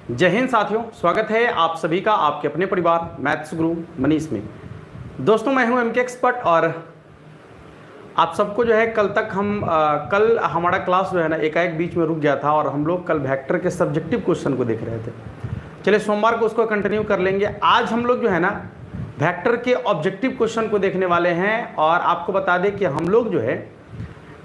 जय हिंद साथियों, स्वागत है आप सभी का आपके अपने परिवार मैथ्स गुरु मनीष में। दोस्तों मैं हूं एमके एक्सपर्ट और आप सबको जो है कल हमारा क्लास जो है ना एकाएक बीच में रुक गया था और हम लोग कल वेक्टर के सब्जेक्टिव क्वेश्चन को देख रहे थे। चलिए सोमवार को उसको कंटिन्यू कर लेंगे। आज हम लोग जो है ना वेक्टर के ऑब्जेक्टिव क्वेश्चन को देखने वाले हैं और आपको बता दें कि हम लोग जो है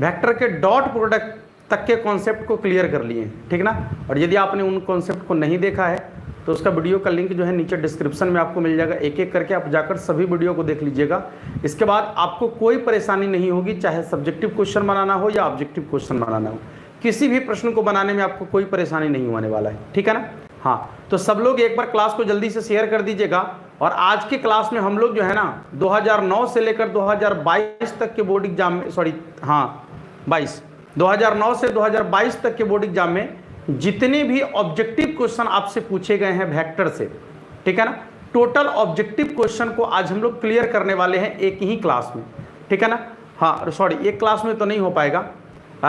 वेक्टर के डॉट प्रोडक्ट तक के कॉन्सेप्ट को क्लियर कर लिए, ठीक ना। और यदि आपने उन कॉन्सेप्ट को नहीं देखा है तो उसका वीडियो का लिंक जो है नीचे डिस्क्रिप्शन में आपको मिल जाएगा। एक एक करके आप जाकर सभी वीडियो को देख लीजिएगा। इसके बाद आपको कोई परेशानी नहीं होगी, चाहे सब्जेक्टिव क्वेश्चन बनाना हो या ऑब्जेक्टिव क्वेश्चन बनाना हो, किसी भी प्रश्न को बनाने में आपको कोई परेशानी नहीं होने वाला है, ठीक है ना। हाँ, तो सब लोग एक बार क्लास को जल्दी से शेयर कर दीजिएगा। और आज के क्लास में हम लोग जो है ना 2009 से लेकर 2022 तक के बोर्ड एग्जाम में 2009 से 2022 तक के बोर्ड एग्जाम में जितने भी ऑब्जेक्टिव क्वेश्चन आपसे पूछे गए हैं वेक्टर से, ठीक है ना, टोटल ऑब्जेक्टिव क्वेश्चन को आज हम लोग क्लियर करने वाले हैं एक ही क्लास में, ठीक है ना। हाँ सॉरी, एक क्लास में तो नहीं हो पाएगा,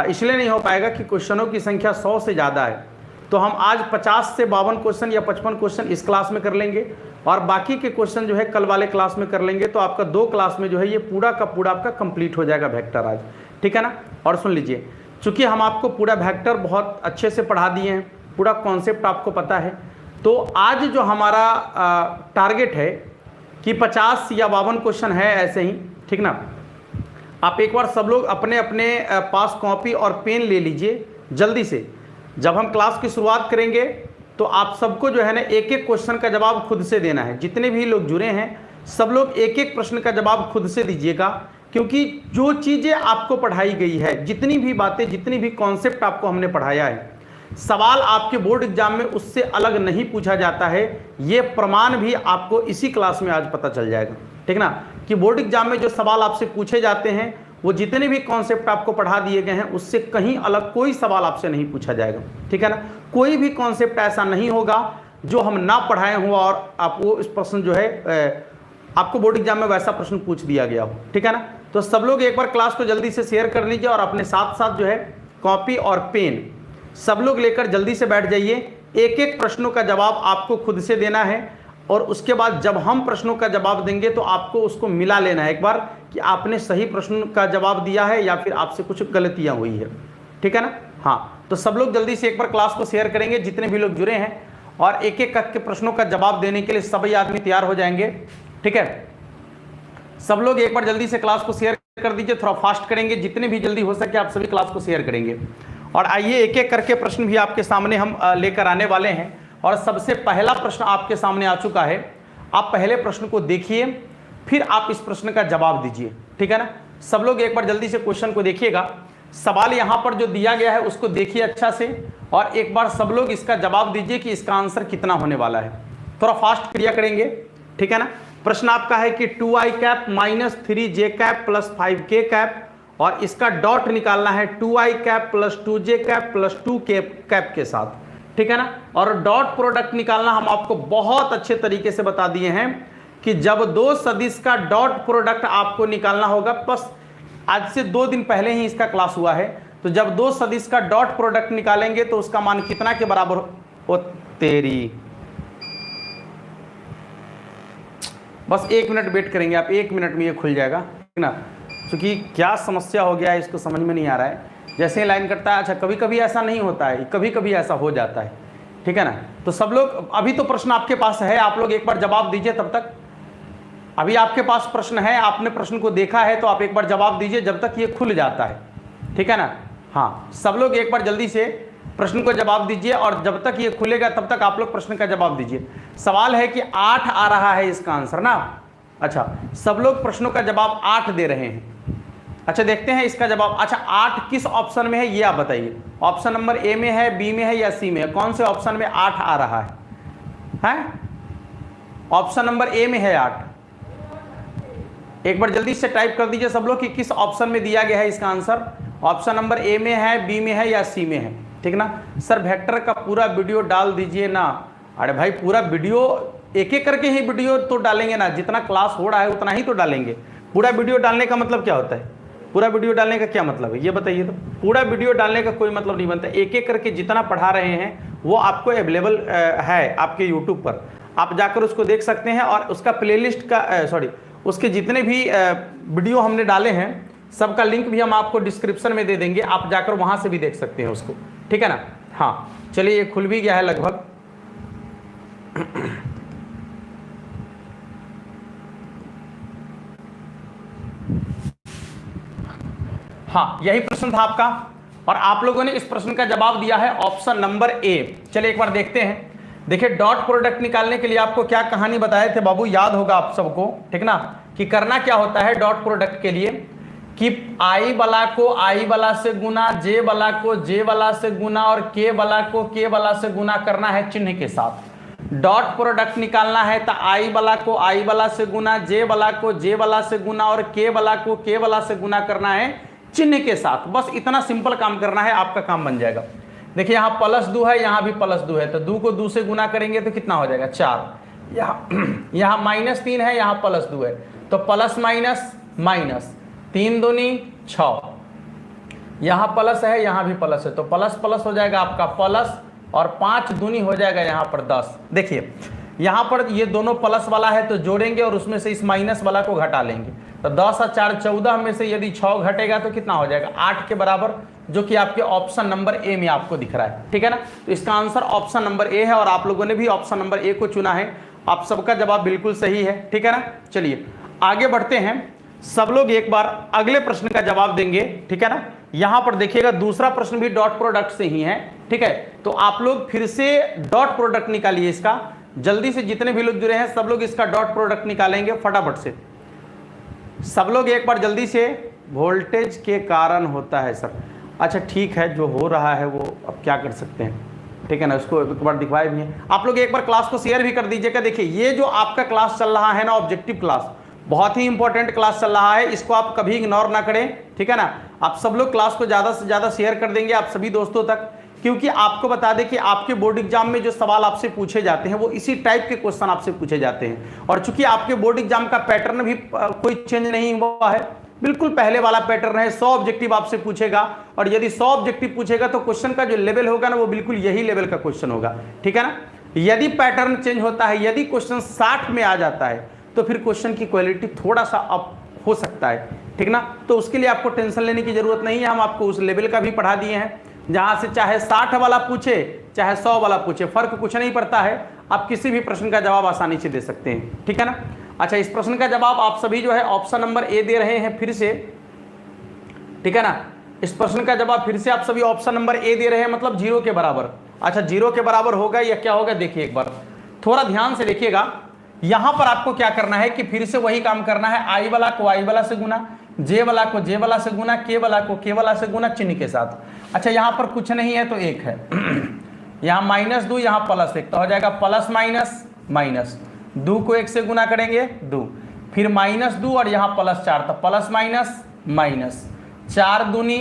इसलिए नहीं हो पाएगा कि क्वेश्चनों की संख्या 100 से ज़्यादा है। तो हम आज 50 से 52 क्वेश्चन या 55 क्वेश्चन इस क्लास में कर लेंगे और बाकी के क्वेश्चन जो है कल वाले क्लास में कर लेंगे। तो आपका 2 क्लास में जो है ये पूरा का पूरा आपका कंप्लीट हो जाएगा वेक्टर आज, ठीक है ना। और सुन लीजिए, चूंकि हम आपको पूरा वेक्टर बहुत अच्छे से पढ़ा दिए हैं, पूरा कॉन्सेप्ट आपको पता है, तो आज जो हमारा टारगेट है कि 50 या 52 क्वेश्चन है ऐसे ही, ठीक ना। आप एक बार सब लोग अपने अपने पास कॉपी और पेन ले लीजिए जल्दी से। जब हम क्लास की शुरुआत करेंगे तो आप सबको जो है ना एक एक क्वेश्चन का जवाब खुद से देना है। जितने भी लोग जुड़े हैं सब लोग एक एक प्रश्न का जवाब खुद से दीजिएगा, क्योंकि जो चीज़ें आपको पढ़ाई गई है, जितनी भी बातें, जितनी भी कॉन्सेप्ट आपको हमने पढ़ाया है, सवाल आपके बोर्ड एग्जाम में उससे अलग नहीं पूछा जाता है। ये प्रमाण भी आपको इसी क्लास में आज पता चल जाएगा, ठीक ना, कि बोर्ड एग्जाम में जो सवाल आपसे पूछे जाते हैं वो जितने भी कॉन्सेप्ट आपको पढ़ा दिए गए हैं उससे कहीं अलग कोई सवाल आपसे नहीं पूछा जाएगा, ठीक है ना। कोई भी कॉन्सेप्ट ऐसा नहीं होगा जो हम ना पढ़ाए हों और आपको इस प्रश्न जो है आपको बोर्ड एग्जाम में वैसा प्रश्न पूछ दिया गया हो, ठीक है ना। तो सब लोग एक बार क्लास को जल्दी से शेयर कर लीजिए और अपने साथ साथ जो है कॉपी और पेन सब लोग लेकर जल्दी से बैठ जाइए। एक एक प्रश्नों का जवाब आपको खुद से देना है और उसके बाद जब हम प्रश्नों का जवाब देंगे तो आपको उसको मिला लेना है एक बार कि आपने सही प्रश्न का जवाब दिया है या फिर आपसे कुछ गलतियां हुई है, ठीक है ना। हाँ, तो सब लोग जल्दी से एक बार क्लास को शेयर करेंगे जितने भी लोग जुड़े हैं और एक एक करके प्रश्नों का जवाब देने के लिए सभी आदमी तैयार हो जाएंगे, ठीक है। सब लोग एक बार जल्दी से क्लास को शेयर कर दीजिए, थोड़ा फास्ट करेंगे, जितने भी जल्दी हो सके आप सभी क्लास को शेयर करेंगे। और आइए एक एक करके प्रश्न भी आपके सामने हम लेकर आने वाले हैं। और सबसे पहला प्रश्न आपके सामने आ चुका है। आप पहले प्रश्न को देखिए, फिर आप इस प्रश्न का जवाब दीजिए, ठीक है ना। सब लोग एक बार जल्दी से क्वेश्चन को देखिएगा। सवाल यहाँ पर जो दिया गया है उसको देखिए अच्छा से और एक बार सब लोग इसका जवाब दीजिए कि इसका आंसर कितना होने वाला है। थोड़ा फास्ट क्रिया करेंगे, ठीक है ना। प्रश्न आपका है कि 2i cap minus 3j cap plus 5k cap और इसका डॉट निकालना है 2i cap plus 2j cap plus 2k cap के साथ, ठीक है ना। और डॉट प्रोडक्ट निकालना हम आपको बहुत अच्छे तरीके से बता दिए हैं कि जब 2 सदिश का डॉट प्रोडक्ट आपको निकालना होगा, बस आज से 2 दिन पहले ही इसका क्लास हुआ है, तो जब 2 सदिश का डॉट प्रोडक्ट निकालेंगे तो उसका मान कितना के बराबर हो तेरी। बस 1 मिनट वेट करेंगे आप, 1 मिनट में ये खुल जाएगा, ठीक ना। क्योंकि क्या समस्या हो गया है इसको समझ में नहीं आ रहा है। जैसे ही लाइन कटता है, अच्छा कभी कभी ऐसा नहीं होता है, कभी कभी ऐसा हो जाता है, ठीक है ना। तो सब लोग अभी तो प्रश्न आपके पास है, आप लोग एक बार जवाब दीजिए। तब तक अभी आपके पास प्रश्न है, आपने प्रश्न को देखा है तो आप एक बार जवाब दीजिए जब तक ये खुल जाता है, ठीक है ना। हाँ, सब लोग एक बार जल्दी से प्रश्न को जवाब दीजिए और जब तक ये खुलेगा तब तक आप लोग प्रश्न का जवाब दीजिए। सवाल है कि 8 आ रहा है इसका आंसर ना। अच्छा, सब लोग प्रश्नों का जवाब 8 दे रहे हैं। अच्छा देखते हैं इसका जवाब। अच्छा 8 किस ऑप्शन में है ये आप बताइए। ऑप्शन नंबर ए में है, बी में है या सी में है? कौन से ऑप्शन में 8 आ रहा है? हैं? ऑप्शन नंबर ए में है 8। एक बार जल्दी से टाइप कर दीजिए सब लोग कि किस ऑप्शन में दिया गया है इसका आंसर। ऑप्शन नंबर ए में है, बी में है या सी में है, ठीक ना। सर वेक्टर का पूरा वीडियो डाल दीजिए ना। अरे भाई पूरा वीडियो एक एक करके ही वीडियो तो डालेंगे ना, जितना क्लास हो रहा है उतना ही तो डालेंगे। पूरा वीडियो डालने का मतलब क्या होता है? पूरा वीडियो डालने का क्या मतलब है ये बताइए। तो पूरा वीडियो डालने का कोई मतलब नहीं बनता, एक एक करके जितना पढ़ा रहे हैं वो आपको अवेलेबल है आपके यूट्यूब पर, आप जाकर उसको देख सकते हैं। और उसका प्लेलिस्ट का उसके जितने भी वीडियो हमने डाले हैं सबका लिंक भी हम आपको डिस्क्रिप्शन में दे देंगे, आप जाकर वहां से भी देख सकते हैं उसको, ठीक है ना। हाँ चलिए, ये खुल भी गया है लगभग। हाँ यही प्रश्न था आपका, और आप लोगों ने इस प्रश्न का जवाब दिया है ऑप्शन नंबर ए। चलिए एक बार देखते हैं। देखिए डॉट प्रोडक्ट निकालने के लिए आपको क्या कहानी बताए थे बाबू, याद होगा आप सबको, ठीक ना, कि करना क्या होता है डॉट प्रोडक्ट के लिए, कि आई वाला को आई वाला से गुना, जे वाला को जे वाला से गुना, और के वाला को के वाला से गुना करना है चिन्ह के साथ। डॉट प्रोडक्ट निकालना है तो आई वाला को आई वाला से गुना, जे वाला को जे वाला से गुना, और के वाला को के वाला से गुना करना है चिन्ह के साथ। बस इतना सिंपल काम करना है, आपका काम बन जाएगा। देखिए यहाँ प्लस 2 है, यहाँ भी प्लस 2 है, तो 2 को 2 से गुना करेंगे तो कितना हो जाएगा 4। यहाँ -3 है, यहाँ प्लस 2 है, तो प्लस माइनस माइनस, 3 दूनी 6, यहाँ प्लस है यहाँ भी प्लस है, तो प्लस प्लस हो जाएगा आपका प्लस, और 5 दूनी हो जाएगा यहाँ पर 10। देखिए यहाँ पर ये दोनों प्लस वाला है तो जोड़ेंगे और उसमें से इस माइनस वाला को घटा लेंगे, तो 10 और 4 14 में से यदि 6 घटेगा तो कितना हो जाएगा 8 के बराबर, जो कि आपके ऑप्शन नंबर ए में आपको दिख रहा है, ठीक है ना। तो इसका आंसर ऑप्शन नंबर ए है, और आप लोगों ने भी ऑप्शन नंबर ए को चुना है, आप सबका जवाब बिल्कुल सही है, ठीक है ना। चलिए आगे बढ़ते हैं, सब लोग एक बार अगले प्रश्न का जवाब देंगे, ठीक है ना। यहां पर देखिएगा दूसरा प्रश्न भी डॉट प्रोडक्ट से ही है, ठीक है। तो आप लोग फिर से डॉट प्रोडक्ट निकालिए इसका, जल्दी से जितने भी लोग जुड़े हैं सब लोग इसका डॉट प्रोडक्ट निकालेंगे फटाफट से, सब लोग एक बार जल्दी से। वोल्टेज के कारण होता है सर, अच्छा ठीक है, जो हो रहा है वो अब क्या कर सकते हैं, ठीक है ना, उसको एक बार दिखवाए भी हैं। आप लोग एक बार क्लास को शेयर भी कर दीजिएगा। देखिए ये जो आपका क्लास चल रहा है ना, ऑब्जेक्टिव क्लास, बहुत ही इंपॉर्टेंट क्लास चल रहा है, इसको आप कभी इग्नोर ना करें, ठीक है ना। आप सब लोग क्लास को ज़्यादा से ज़्यादा शेयर कर देंगे आप सभी दोस्तों तक, क्योंकि आपको बता दें कि आपके बोर्ड एग्जाम में जो सवाल आपसे पूछे जाते हैं वो इसी टाइप के क्वेश्चन आपसे पूछे जाते हैं। और चूंकि आपके बोर्ड एग्जाम का पैटर्न भी कोई चेंज नहीं हुआ है, बिल्कुल पहले वाला पैटर्न है। 100 ऑब्जेक्टिव आपसे पूछेगा, और यदि 100 ऑब्जेक्टिव पूछेगा तो क्वेश्चन का जो लेवल होगा ना वो बिल्कुल यही लेवल का क्वेश्चन होगा, ठीक है ना। यदि पैटर्न चेंज होता है, यदि क्वेश्चन 60 में आ जाता है तो फिर क्वेश्चन की क्वालिटी थोड़ा सा अप हो सकता है, ठीक ना। तो उसके लिए आपको टेंशन लेने की जरूरत नहीं है, हम आपको उस लेवल का भी पढ़ा दिए हैं जहां से चाहे 60 वाला पूछे चाहे 100 वाला पूछे, फर्क कुछ नहीं पड़ता है, आप किसी भी प्रश्न का जवाब आसानी से दे सकते हैं, ठीक है ना। अच्छा, इस प्रश्न का जवाब आप सभी जो है ऑप्शन नंबर ए दे रहे हैं फिर से, ठीक है ना। इस प्रश्न का जवाब फिर से आप सभी ऑप्शन नंबर ए दे रहे हैं, मतलब 0 के बराबर। अच्छा 0 के बराबर होगा या क्या होगा, देखिए एक बार थोड़ा ध्यान से देखिएगा। यहां पर आपको क्या करना है कि फिर से वही काम करना है, आई वाला को आई वाला से गुना, जे वाला को जे वाला से गुना, के वाला को के वाला से गुना चिन्ह के साथ। अच्छा यहां पर कुछ नहीं है तो 1 है, यहां -2, यहां +1, तो हो जाएगा प्लस माइनस माइनस, 2 को 1 से गुना करेंगे 2, फिर -2 और यहाँ +4, तो प्लस माइनस माइनस, 4 दूनी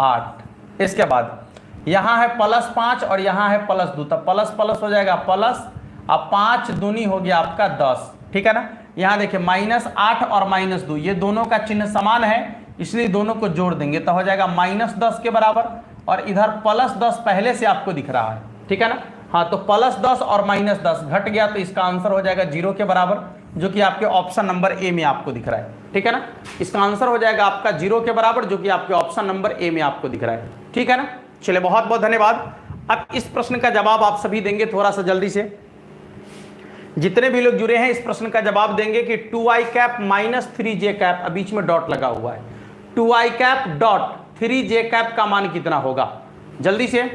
8। इसके बाद यहाँ है +5 और यहाँ है +2, तो प्लस प्लस हो जाएगा प्लस, अब 5 दूनी हो गया आपका 10, ठीक है ना। यहाँ देखिए -8 और -2 ये दोनों का चिन्ह समान है, इसलिए दोनों को जोड़ देंगे तो हो जाएगा -10 के बराबर, और इधर +10 पहले से आपको दिख रहा है, ठीक है ना। हाँ तो +10 और -10 घट गया, तो इसका आंसर हो जाएगा 0 के बराबर, जो कि आपके ऑप्शन नंबर ए में आपको दिख रहा है, ठीक है ना। इसका आंसर हो जाएगा आपका 0 के बराबर, जो कि आपके ऑप्शन नंबर ए में आपको दिख रहा है, ठीक है ना। चलिए बहुत बहुत धन्यवाद। अब इस प्रश्न का जवाब आप सभी देंगे थोड़ा सा जल्दी से, जितने भी लोग जुड़े हैं इस प्रश्न का जवाब देंगे कि 2i कैप -3j कैप, बीच में डॉट लगा हुआ है, 2i cap dot 3j cap का मान कितना होगा। जल्दी से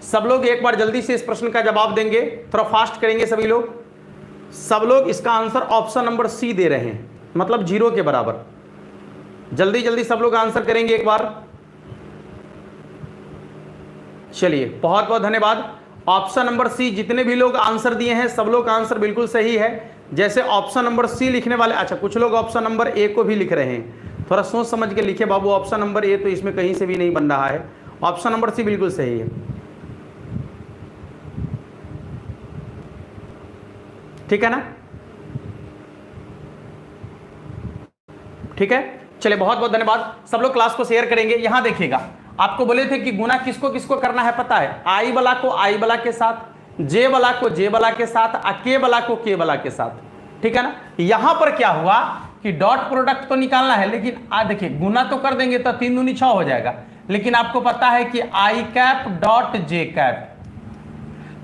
सब लोग एक बार जल्दी से इस प्रश्न का जवाब देंगे, थोड़ा फास्ट करेंगे सभी लोग। सब लोग इसका आंसर ऑप्शन नंबर सी दे रहे हैं, मतलब 0 के बराबर। जल्दी जल्दी सब लोग आंसर करेंगे एक बार। चलिए बहुत बहुत धन्यवाद। ऑप्शन नंबर सी, जितने भी लोग आंसर दिए हैं सब लोग का आंसर बिल्कुल सही है। जैसे ऑप्शन नंबर सी लिखने वाले, अच्छा कुछ लोग ऑप्शन नंबर ए को भी लिख रहे हैं, थोड़ा सोच समझ के लिखे बाबू। ऑप्शन नंबर ए तो इसमें कहीं से भी नहीं बन रहा है, ऑप्शन नंबर सी बिल्कुल सही है, ठीक है ना। ठीक है, चलिए बहुत बहुत धन्यवाद। सब लोग क्लास को शेयर करेंगे। यहां देखिएगा आपको बोले थे कि गुना किसको किसको करना है पता है, आई वाला को आई वाला के साथ, जे वाला को जे वाला के साथ, के वाला को के वाला के साथ, ठीक है ना। यहां पर क्या हुआ कि डॉट प्रोडक्ट तो निकालना है, लेकिन देखिए गुना तो कर देंगे तो 3 दूनी 6 हो जाएगा, लेकिन आपको पता है कि आई कैप डॉट जे कैप,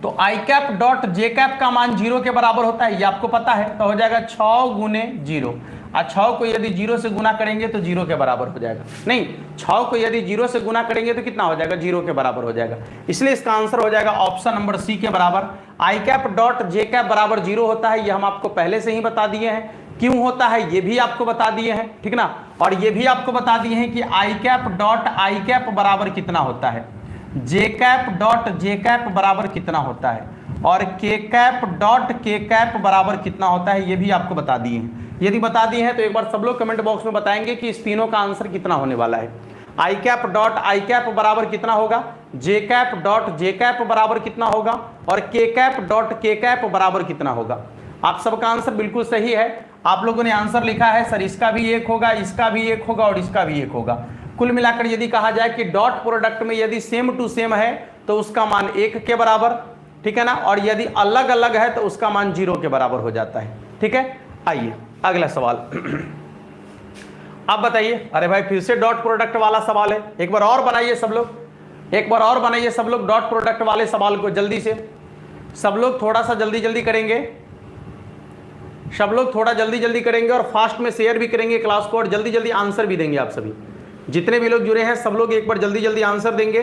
तो आई कैप डॉट जे कैप का मान 0 के बराबर होता है, ये आपको पता है। तो हो जाएगा 6 गुने 0, और 6 को यदि 0 से गुना करेंगे तो 0 के बराबर हो जाएगा, नहीं 6 को यदि 0 से गुना करेंगे तो कितना हो जाएगा, 0 के बराबर हो जाएगा। इसलिए इसका आंसर हो जाएगा ऑप्शन नंबर सी के बराबर। आई कैप डॉट जे कैप बराबर 0 होता है, ये हम आपको पहले से ही बता दिए हैं। क्यों होता है ये भी आपको बता दिए हैं, ठीक ना। और ये भी आपको बता दिए हैं कि आई कैप डॉट आई कैप बराबर कितना होता है, जे कैप डॉट जे कैप बराबर कितना होता है, और के कैप डॉट के कैप बराबर कितना होता है, ये भी आपको बता दिए हैं। यदि बता दिए हैं तो एक बार सब लोग कमेंट बॉक्स में बताएंगे कि इस तीनों का आंसर कितना होने वाला है। I cap dot I cap बराबर कितना होगा, जे कैप डॉट जे कैप बराबर कितना होगा, और के कैप डॉट के कैप बराबर कितना होगा। आप सबका आंसर बिल्कुल सही है। आप लोगों ने आंसर लिखा है सर इसका भी 1 होगा, इसका भी 1 होगा और इसका भी 1 होगा। कुल मिलाकर यदि कहा जाए कि डॉट प्रोडक्ट में यदि सेम टू सेम है तो उसका मान 1 के बराबर, ठीक है ना, और यदि अलग अलग है तो उसका मान 0 के बराबर हो जाता है, ठीक है। आइए अगला सवाल आप बताइए। अरे भाई फिर से डॉट प्रोडक्ट वाला सवाल है, एक बार और बनाइए सब लोग, एक बार और बनाइए सब लोग डॉट प्रोडक्ट वाले सवाल को जल्दी से। सब लोग थोड़ा सा जल्दी जल्दी करेंगे, सब लोग थोड़ा जल्दी जल्दी करेंगे और फास्ट में शेयर भी करेंगे क्लास को, और जल्दी जल्दी आंसर भी देंगे। आप सभी जितने भी लोग जुड़े हैं सब लोग एक बार जल्दी जल्दी आंसर देंगे,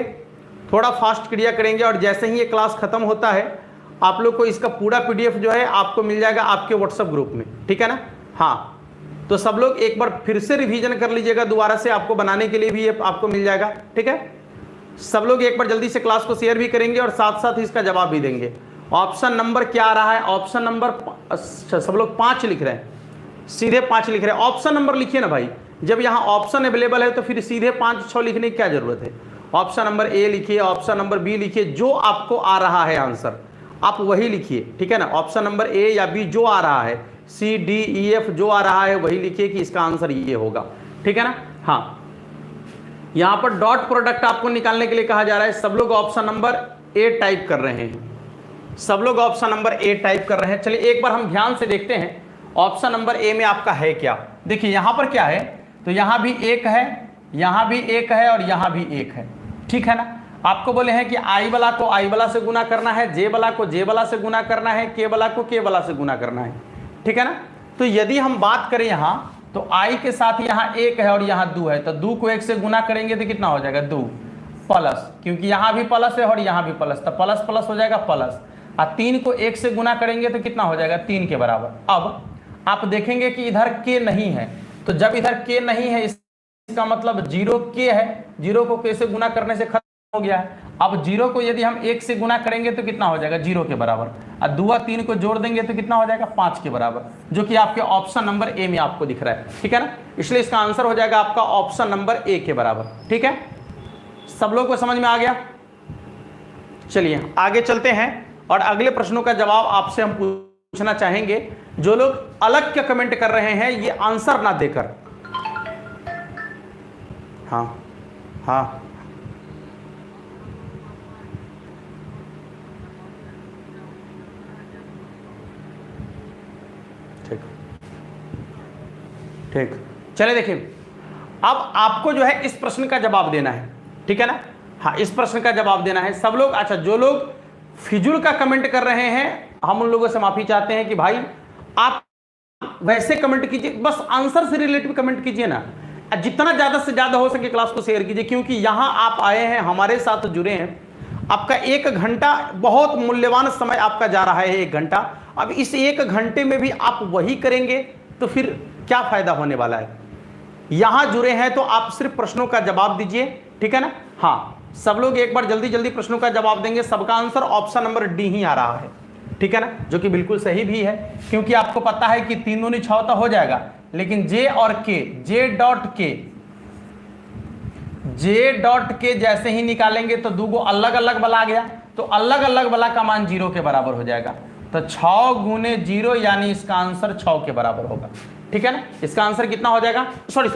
थोड़ा फास्ट क्रिया करेंगे। और जैसे ही ये क्लास खत्म होता है आप लोग को इसका पूरा PDF जो है आपको मिल जाएगा आपके व्हाट्सएप ग्रुप में, ठीक है ना। हाँ तो सब लोग एक बार फिर से रिवीजन कर लीजिएगा, दोबारा से आपको बनाने के लिए भी ये आपको मिल जाएगा, ठीक है। सब लोग एक बार जल्दी से क्लास को शेयर भी करेंगे और साथ साथ इसका जवाब भी देंगे। ऑप्शन नंबर क्या आ रहा है, ऑप्शन नंबर सब लोग 5 लिख रहे हैं, सीधे 5 लिख रहे हैं। ऑप्शन नंबर लिखिए ना भाई, जब यहाँ ऑप्शन अवेलेबल है तो फिर सीधे 5-6 लिखने की क्या जरूरत है। ऑप्शन नंबर ए लिखिए, ऑप्शन नंबर बी लिखिए, जो आपको आ रहा है आंसर आप वही लिखिए, ठीक है ना। ऑप्शन नंबर ए या बी जो आ रहा है, सी डी ई एफ जो आ रहा है वही लिखिए कि इसका आंसर ये होगा, ठीक है ना। हाँ यहाँ पर डॉट प्रोडक्ट आपको निकालने के लिए कहा जा रहा है। सब लोग ऑप्शन नंबर ए टाइप कर रहे हैं, सब लोग ऑप्शन नंबर ए टाइप कर रहे हैं। चलिए एक बार हम ध्यान से देखते हैं ऑप्शन नंबर ए में आपका है क्या। देखिए यहाँ पर क्या है, तो यहाँ भी 1 है, यहाँ भी 1 है और यहाँ भी 1 है, ठीक है ना। आपको बोले हैं कि आई वाला को आई वाला से गुना करना है, जे वाला को जे वाला से गुना करना है, के वाला को के वाला से गुना करना है, ठीक है ना। तो यदि हम बात करें यहाँ तो आई के साथ यहाँ 1 है और यहाँ 2 है, तो 2 को 1 से गुना करेंगे तो कितना हो जाएगा 2 प्लस, क्योंकि यहाँ भी प्लस है और यहाँ भी प्लस, तो प्लस प्लस हो जाएगा प्लस। और 3 को 1 से गुना करेंगे तो कितना हो जाएगा 3 के बराबर। अब आप देखेंगे कि इधर के नहीं है, तो जब इधर के नहीं है इसका मतलब 0 के है, 0 को के से गुना करने से खत्म हो गया है। अब 0 को यदि हम 1 से गुना करेंगे तो कितना हो जाएगा 0 के बराबर, और 2 और 3 को जोड़ देंगे तो कितना हो जाएगा 5 के बराबर, जो कि आपके ऑप्शन नंबर ए में आपको दिख रहा है, ठीक है ना। इसलिए इसका आंसर हो जाएगा आपका ऑप्शन नंबर ए के बराबर, ठीक है। सब लोग को समझ में आ गया। चलिए आगे चलते हैं और अगले प्रश्नों का जवाब आपसे हम पूछना चाहेंगे। जो लोग अलग क्या कमेंट कर रहे हैं ये आंसर ना देकर, हाँ हाँ ठीक ठीक। चले देखिए अब आपको जो है इस प्रश्न का जवाब देना है, ठीक है ना। हाँ इस प्रश्न का जवाब देना है सब लोग। अच्छा जो लोग फिजूल का कमेंट कर रहे हैं हम उन लोगों से माफी चाहते हैं कि भाई आप वैसे कमेंट कीजिए, बस आंसर से रिलेटेड कमेंट कीजिए ना, जितना ज्यादा से ज्यादा हो सके क्लास को शेयर कीजिए, क्योंकि यहां आप आए हैं हमारे साथ जुड़े हैं। आपका 1 घंटा बहुत मूल्यवान समय आपका जा रहा है, 1 घंटा। अब इस 1 घंटे में भी आप वही करेंगे तो फिर क्या फायदा होने वाला है। यहां जुड़े हैं तो आप सिर्फ प्रश्नों का जवाब दीजिए, ठीक है ना। हाँ सब लोग एक बार जल्दी जल्दी प्रश्नों का जवाब देंगे। सबका आंसर ऑप्शन नंबर डी ही आ रहा है, ठीक है ना, जो कि बिल्कुल सही भी है, क्योंकि आपको पता है कि 3 दूनी 6 तो हो जाएगा, लेकिन जे और के, जे डॉट के जैसे ही निकालेंगे तो 2 अलग अलग वाला आ गया, तो अलग अलग वाला का मान 0 के बराबर हो जाएगा। तो 6 गुने 0 यानी इसका आंसर 6 के बराबर होगा, ठीक है ना। इसका आंसर कितना हो जाएगा, सॉरी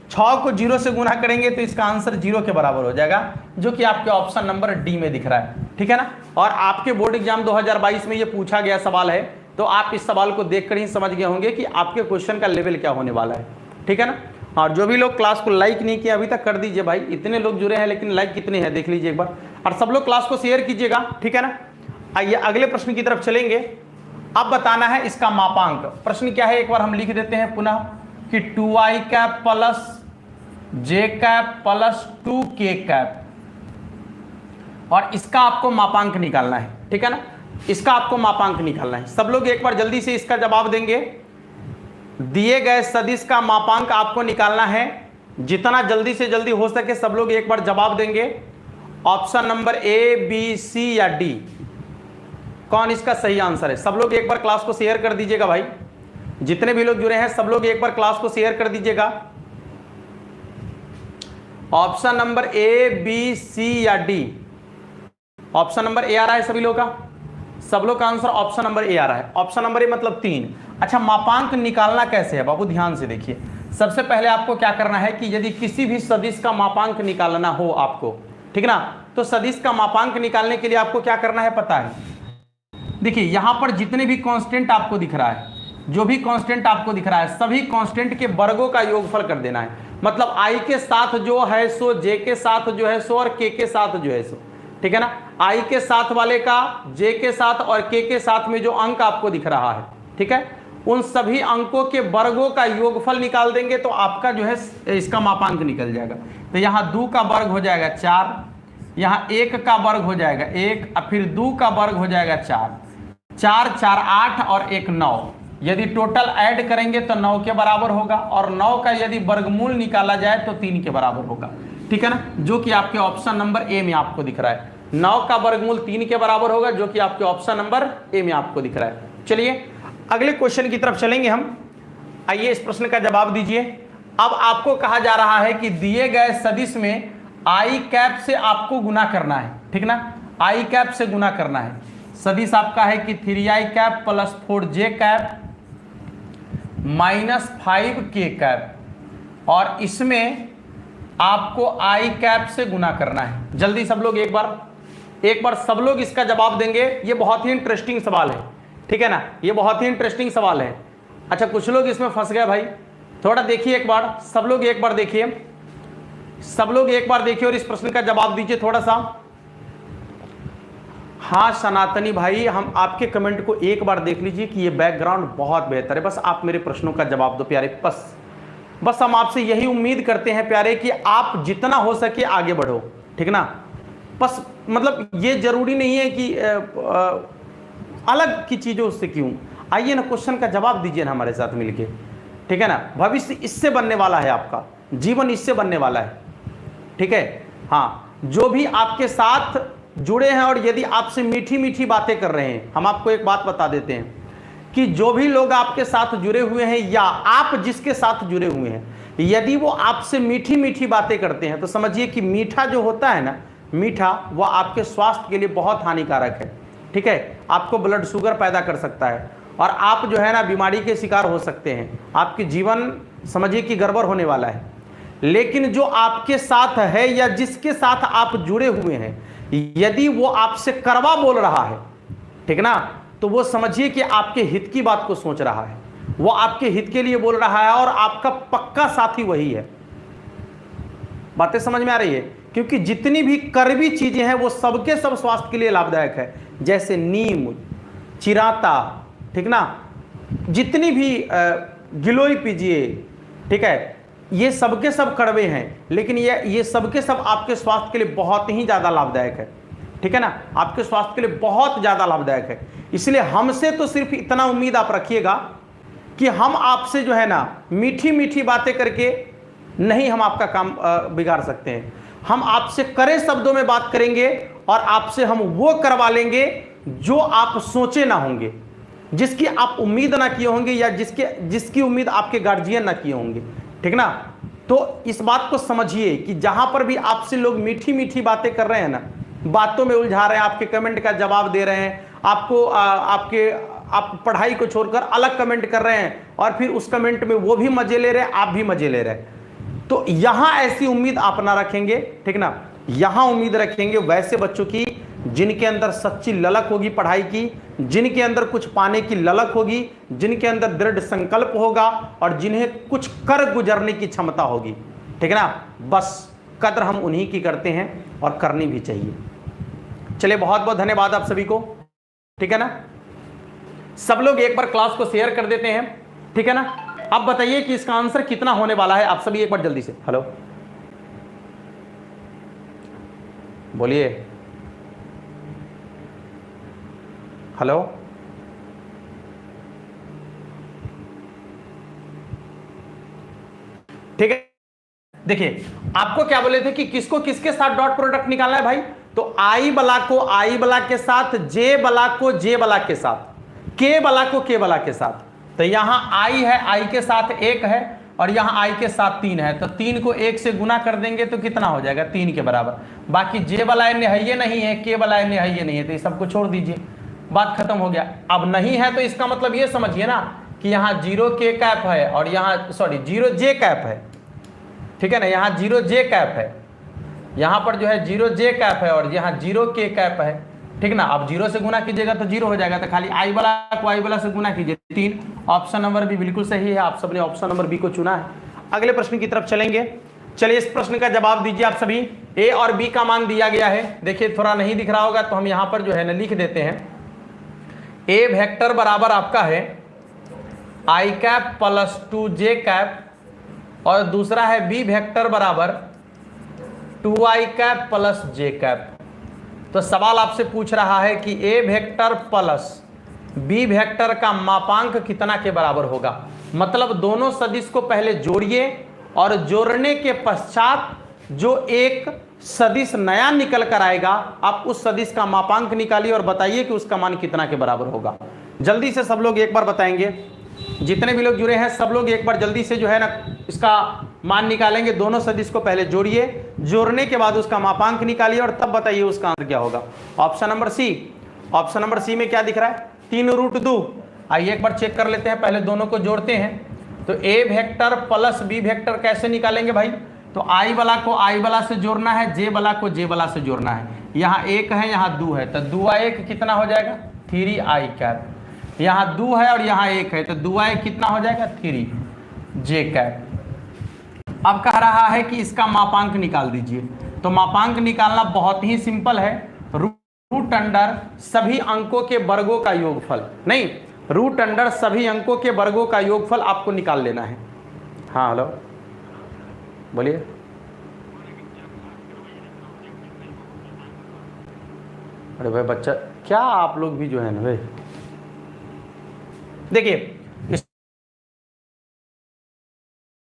6 को 0 से गुना करेंगे तो इसका आंसर 0 के बराबर हो जाएगा, जो कि आपके ऑप्शन नंबर डी में दिख रहा है, ठीक है ना। और आपके बोर्ड एग्जाम 2022 में ये पूछा गया सवाल है, तो आप इस सवाल को देखकर ही समझ गए होंगे कि आपके क्वेश्चन का लेवल क्या होने वाला है, ठीक है ना। और जो भी लोग क्लास को लाइक नहीं किया अभी तक कर दीजिए भाई, इतने लोग जुड़े हैं लेकिन लाइक कितने हैं देख लीजिए एक बार, और सब लोग क्लास को शेयर कीजिएगा, ठीक है ना। आइए अगले प्रश्न की तरफ चलेंगे। अब बताना है इसका मापांक। प्रश्न क्या है एक बार हम लिख देते हैं पुनः कि 2i cap plus j cap plus 2k cap, और इसका आपको मापांक निकालना है, ठीक है ना। इसका आपको मापांक निकालना है। सब लोग एक बार जल्दी से इसका जवाब देंगे। दिए गए सदिश का मापांक आपको निकालना है, जितना जल्दी से जल्दी हो सके सब लोग एक बार जवाब देंगे। ऑप्शन नंबर ए, बी, सी या डी, कौन इसका सही आंसर है। सब लोग एक बार क्लास को शेयर कर दीजिएगा भाई, जितने भी लोग जुड़े हैं सब लोग एक बार क्लास को शेयर कर दीजिएगा। ऑप्शन नंबर ए, बी, सी या डी, ऑप्शन नंबर ए आ रहा है सभी लोग का, सब लोग का आंसर ऑप्शन नंबर ए आ रहा है। ऑप्शन नंबर ए मतलब 3। अच्छा, मापांक निकालना कैसे है बाबू, ध्यान से देखिए। सबसे पहले आपको क्या करना है कि यदि किसी भी सदिश का मापांक निकालना हो आपको, ठीक ना, तो सदिश का मापांक निकालने के लिए आपको क्या करना है पता है। देखिए यहां पर जितने भी कांस्टेंट आपको दिख रहा है, जो भी कांस्टेंट आपको दिख रहा है, सभी कांस्टेंट के वर्गों का योगफल कर देना है। मतलब i के साथ जो है सो, j के साथ जो है सो, और k के साथ जो है सो, ठीक है ना। i के साथ वाले का, j के साथ और k के साथ में जो अंक आपको दिख रहा है, ठीक है, उन सभी अंकों के वर्गों का योगफल निकाल देंगे तो आपका जो है इसका मापांक निकल जाएगा। तो यहाँ 2 का वर्ग हो जाएगा 4, यहाँ 1 का वर्ग हो जाएगा 1, और फिर 2 का वर्ग हो जाएगा 4, 4 4 8 और 1 9। यदि टोटल ऐड करेंगे तो 9 के बराबर होगा, और 9 का यदि वर्गमूल निकाला जाए तो 3 के बराबर होगा, ठीक है ना, जो कि आपके ऑप्शन नंबर ए में आपको दिख रहा है। 9 का वर्गमूल 3 के बराबर होगा, जो कि आपके ऑप्शन नंबर ए में आपको दिख रहा है। चलिए अगले क्वेश्चन की तरफ चलेंगे हम। आइए इस प्रश्न का जवाब दीजिए। अब आपको कहा जा रहा है कि दिए गए सदिश में i कैप से आपको गुना करना है, ठीक ना, i कैप से गुना करना है। सदिश आपका है कि 3i cap plus 4j cap minus 5k cap, और इसमें आपको i कैप से गुना करना है। जल्दी सब लोग एक बार सब लोग इसका जवाब देंगे। ये बहुत ही इंटरेस्टिंग सवाल है, ठीक है ना, ये बहुत ही इंटरेस्टिंग सवाल है। अच्छा, कुछ लोग इसमें फंस गए भाई, थोड़ा देखिए एक बार, सब लोग एक बार देखिए, सब लोग एक बार देखिए और इस प्रश्न का जवाब दीजिए थोड़ा सा। हाँ सनातनी भाई, हम आपके कमेंट को एक बार देख लीजिए कि ये बैकग्राउंड बहुत बेहतर है। बस आप मेरे प्रश्नों का जवाब दो प्यारे, बस हम आपसे यही उम्मीद करते हैं प्यारे कि आप जितना हो सके आगे बढ़ो, ठीक ना। बस मतलब ये जरूरी नहीं है कि अलग की चीजों से क्यों, आइए ना क्वेश्चन का जवाब दीजिए ना हमारे साथ मिलके, ठीक है ना। भविष्य इससे बनने वाला है, आपका जीवन इससे बनने वाला है, ठीक है। हाँ, जो भी आपके साथ जुड़े हैं और यदि आपसे मीठी मीठी बातें कर रहे हैं, हम आपको एक बात बता देते हैं कि जो भी लोग आपके साथ जुड़े हुए हैं या आप जिसके साथ जुड़े हुए हैं, यदि वो आपसे मीठी मीठी बातें करते हैं तो समझिए कि मीठा जो होता है ना, मीठा वो आपके स्वास्थ्य के लिए बहुत हानिकारक है, ठीक है। आपको ब्लड शुगर पैदा कर सकता है और आप जो है ना बीमारी के शिकार हो सकते हैं, आपके जीवन समझिए कि गड़बड़ होने वाला है। लेकिन जो आपके साथ है या जिसके साथ आप जुड़े हुए हैं, यदि वो आपसे कड़वा बोल रहा है, ठीक ना, तो वो समझिए कि आपके हित की बात को सोच रहा है, वो आपके हित के लिए बोल रहा है और आपका पक्का साथी वही है। बातें समझ में आ रही है? क्योंकि जितनी भी कड़वी चीजें हैं वो सबके सब स्वास्थ्य के लिए लाभदायक है, जैसे नीम, चिराता, ठीक ना, जितनी भी गिलोय पीजिए, ठीक है, ये सबके सब कड़वे हैं, लेकिन ये सबके सब आपके स्वास्थ्य के लिए बहुत ही ज़्यादा लाभदायक है, ठीक है ना, आपके स्वास्थ्य के लिए बहुत ज़्यादा लाभदायक है। इसलिए हमसे तो सिर्फ इतना उम्मीद आप रखिएगा कि हम आपसे जो है ना मीठी मीठी बातें करके नहीं हम आपका काम बिगाड़ सकते हैं। हम आपसे कड़े शब्दों में बात करेंगे और आपसे हम वो करवा लेंगे जो आप सोचे ना होंगे, जिसकी आप उम्मीद ना किए होंगे या जिसकी उम्मीद आपके गार्जियन ना किए होंगे, ठीक ना। तो इस बात को समझिए कि जहां पर भी आपसे लोग मीठी मीठी बातें कर रहे हैं ना, बातों में उलझा रहे हैं, आपके कमेंट का जवाब दे रहे हैं, आपको आप पढ़ाई को छोड़कर अलग कमेंट कर रहे हैं और फिर उस कमेंट में वो भी मजे ले रहे हैं, आप भी मजे ले रहे हैं। तो यहां ऐसी उम्मीद आप ना रखेंगे, ठीक ना। यहां उम्मीद रखेंगे वैसे बच्चों की जिनके अंदर सच्ची ललक होगी पढ़ाई की, जिनके अंदर कुछ पाने की ललक होगी, जिनके अंदर दृढ़ संकल्प होगा और जिन्हें कुछ कर गुजरने की क्षमता होगी, ठीक है ना। बस कद्र हम उन्हीं की करते हैं और करनी भी चाहिए। चलिए, बहुत बहुत धन्यवाद आप सभी को, ठीक है ना। सब लोग एक बार क्लास को शेयर कर देते हैं, ठीक है ना। अब बताइए कि इसका आंसर कितना होने वाला है, आप सभी एक बार जल्दी से हेलो बोलिए, हेलो। ठीक है, देखिए आपको क्या बोले थे कि किसको किसके साथ डॉट प्रोडक्ट निकालना है भाई। तो आई बला को आई बला के साथ, जे बला को जे बला के साथ, के बला को के बला के साथ। तो यहां आई है, आई के साथ एक है और यहां आई के साथ 3 है। तो 3 को 1 से गुना कर देंगे तो कितना हो जाएगा, 3 के बराबर। बाकी जे बला निहैये नहीं है, के बला निहैये नहीं है, तो ये सबको छोड़ दीजिए, बात खत्म हो गया। अब नहीं है तो इसका मतलब ये समझिए ना कि यहाँ 0 के कैप है और यहाँ सॉरी 0 जे कैप है, ठीक है ना। यहाँ 0 जे कैप है, यहाँ पर जो है 0 जे कैप है और यहाँ 0 के कैप है, ठीक ना। अब 0 से गुना कीजिएगा तो 0 हो जाएगा। तो खाली आई वाला को आई वाला से गुना कीजिए, 3। ऑप्शन नंबर बी बिल्कुल सही है, आप सबने ऑप्शन नंबर बी को चुना है। अगले प्रश्न की तरफ चलेंगे। चलिए इस प्रश्न का जवाब दीजिए आप सभी। ए और बी का मान दिया गया है, देखिए थोड़ा नहीं दिख रहा होगा तो हम यहाँ पर जो है ना लिख देते हैं। ए वेक्टर बराबर आपका है i cap plus 2 J cap और दूसरा है बी वेक्टर बराबर 2i cap plus J cap. तो सवाल आपसे पूछ रहा है कि A vector plus B vector का मापांक कितना के बराबर होगा। मतलब दोनों सदिश को पहले जोड़िए और जोड़ने के पश्चात जो एक सदिश नया निकल कर आएगा आप उस सदिश का मापांक निकालिए और बताइए कि उसका मान कितना के बराबर होगा। जल्दी से सब लोग एक बार बताएंगे, जितने भी लोग जुड़े हैं सब लोग एक बार जल्दी से जो है ना इसका मान निकालेंगे। दोनों सदिश को पहले जोड़िए, जोड़ने के बाद उसका मापांक निकालिए और तब बताइए उसका आंसर क्या होगा। Option number C, option number C में क्या दिख रहा है, 3√2। आइए एक बार चेक कर लेते हैं, पहले दोनों को जोड़ते हैं। तो A vector plus B vector कैसे निकालेंगे भाई। तो आई वाला को आई वाला से जोड़ना है, जे वाला को जे वाला से जोड़ना है। यहाँ 1 है, यहाँ 2 है, तो 2i कितना हो जाएगा 3i कैप। यहाँ 2 है और यहाँ 1 है, तो 2i कितना हो जाएगा 3j कैप। अब कह रहा है कि इसका मापांक निकाल दीजिए। तो मापांक निकालना बहुत ही सिंपल है, रूट अंडर सभी अंकों के वर्गों का योगफल, नहीं रूट अंडर सभी अंकों के वर्गों का योगफल आपको निकाल लेना है। हाँ हेलो बोलिए। अरे भाई बच्चा क्या आप लोग भी जो है ना भाई, देखिए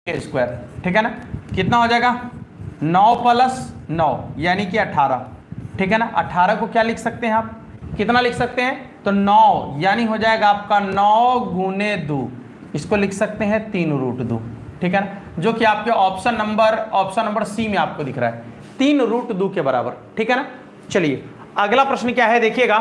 स्क्वायर, ठीक है ना, कितना हो जाएगा 9 प्लस 9 यानी कि 18, ठीक है ना। 18 को क्या लिख सकते हैं आप, कितना लिख सकते हैं, तो 9 यानी हो जाएगा आपका 9 गुने 2, इसको लिख सकते हैं 3√2, ठीक है ना, जो कि आपके ऑप्शन नंबर सी में आपको दिख रहा है 3√2 के बराबर, ठीक है ना। चलिए अगला प्रश्न क्या है देखिएगा,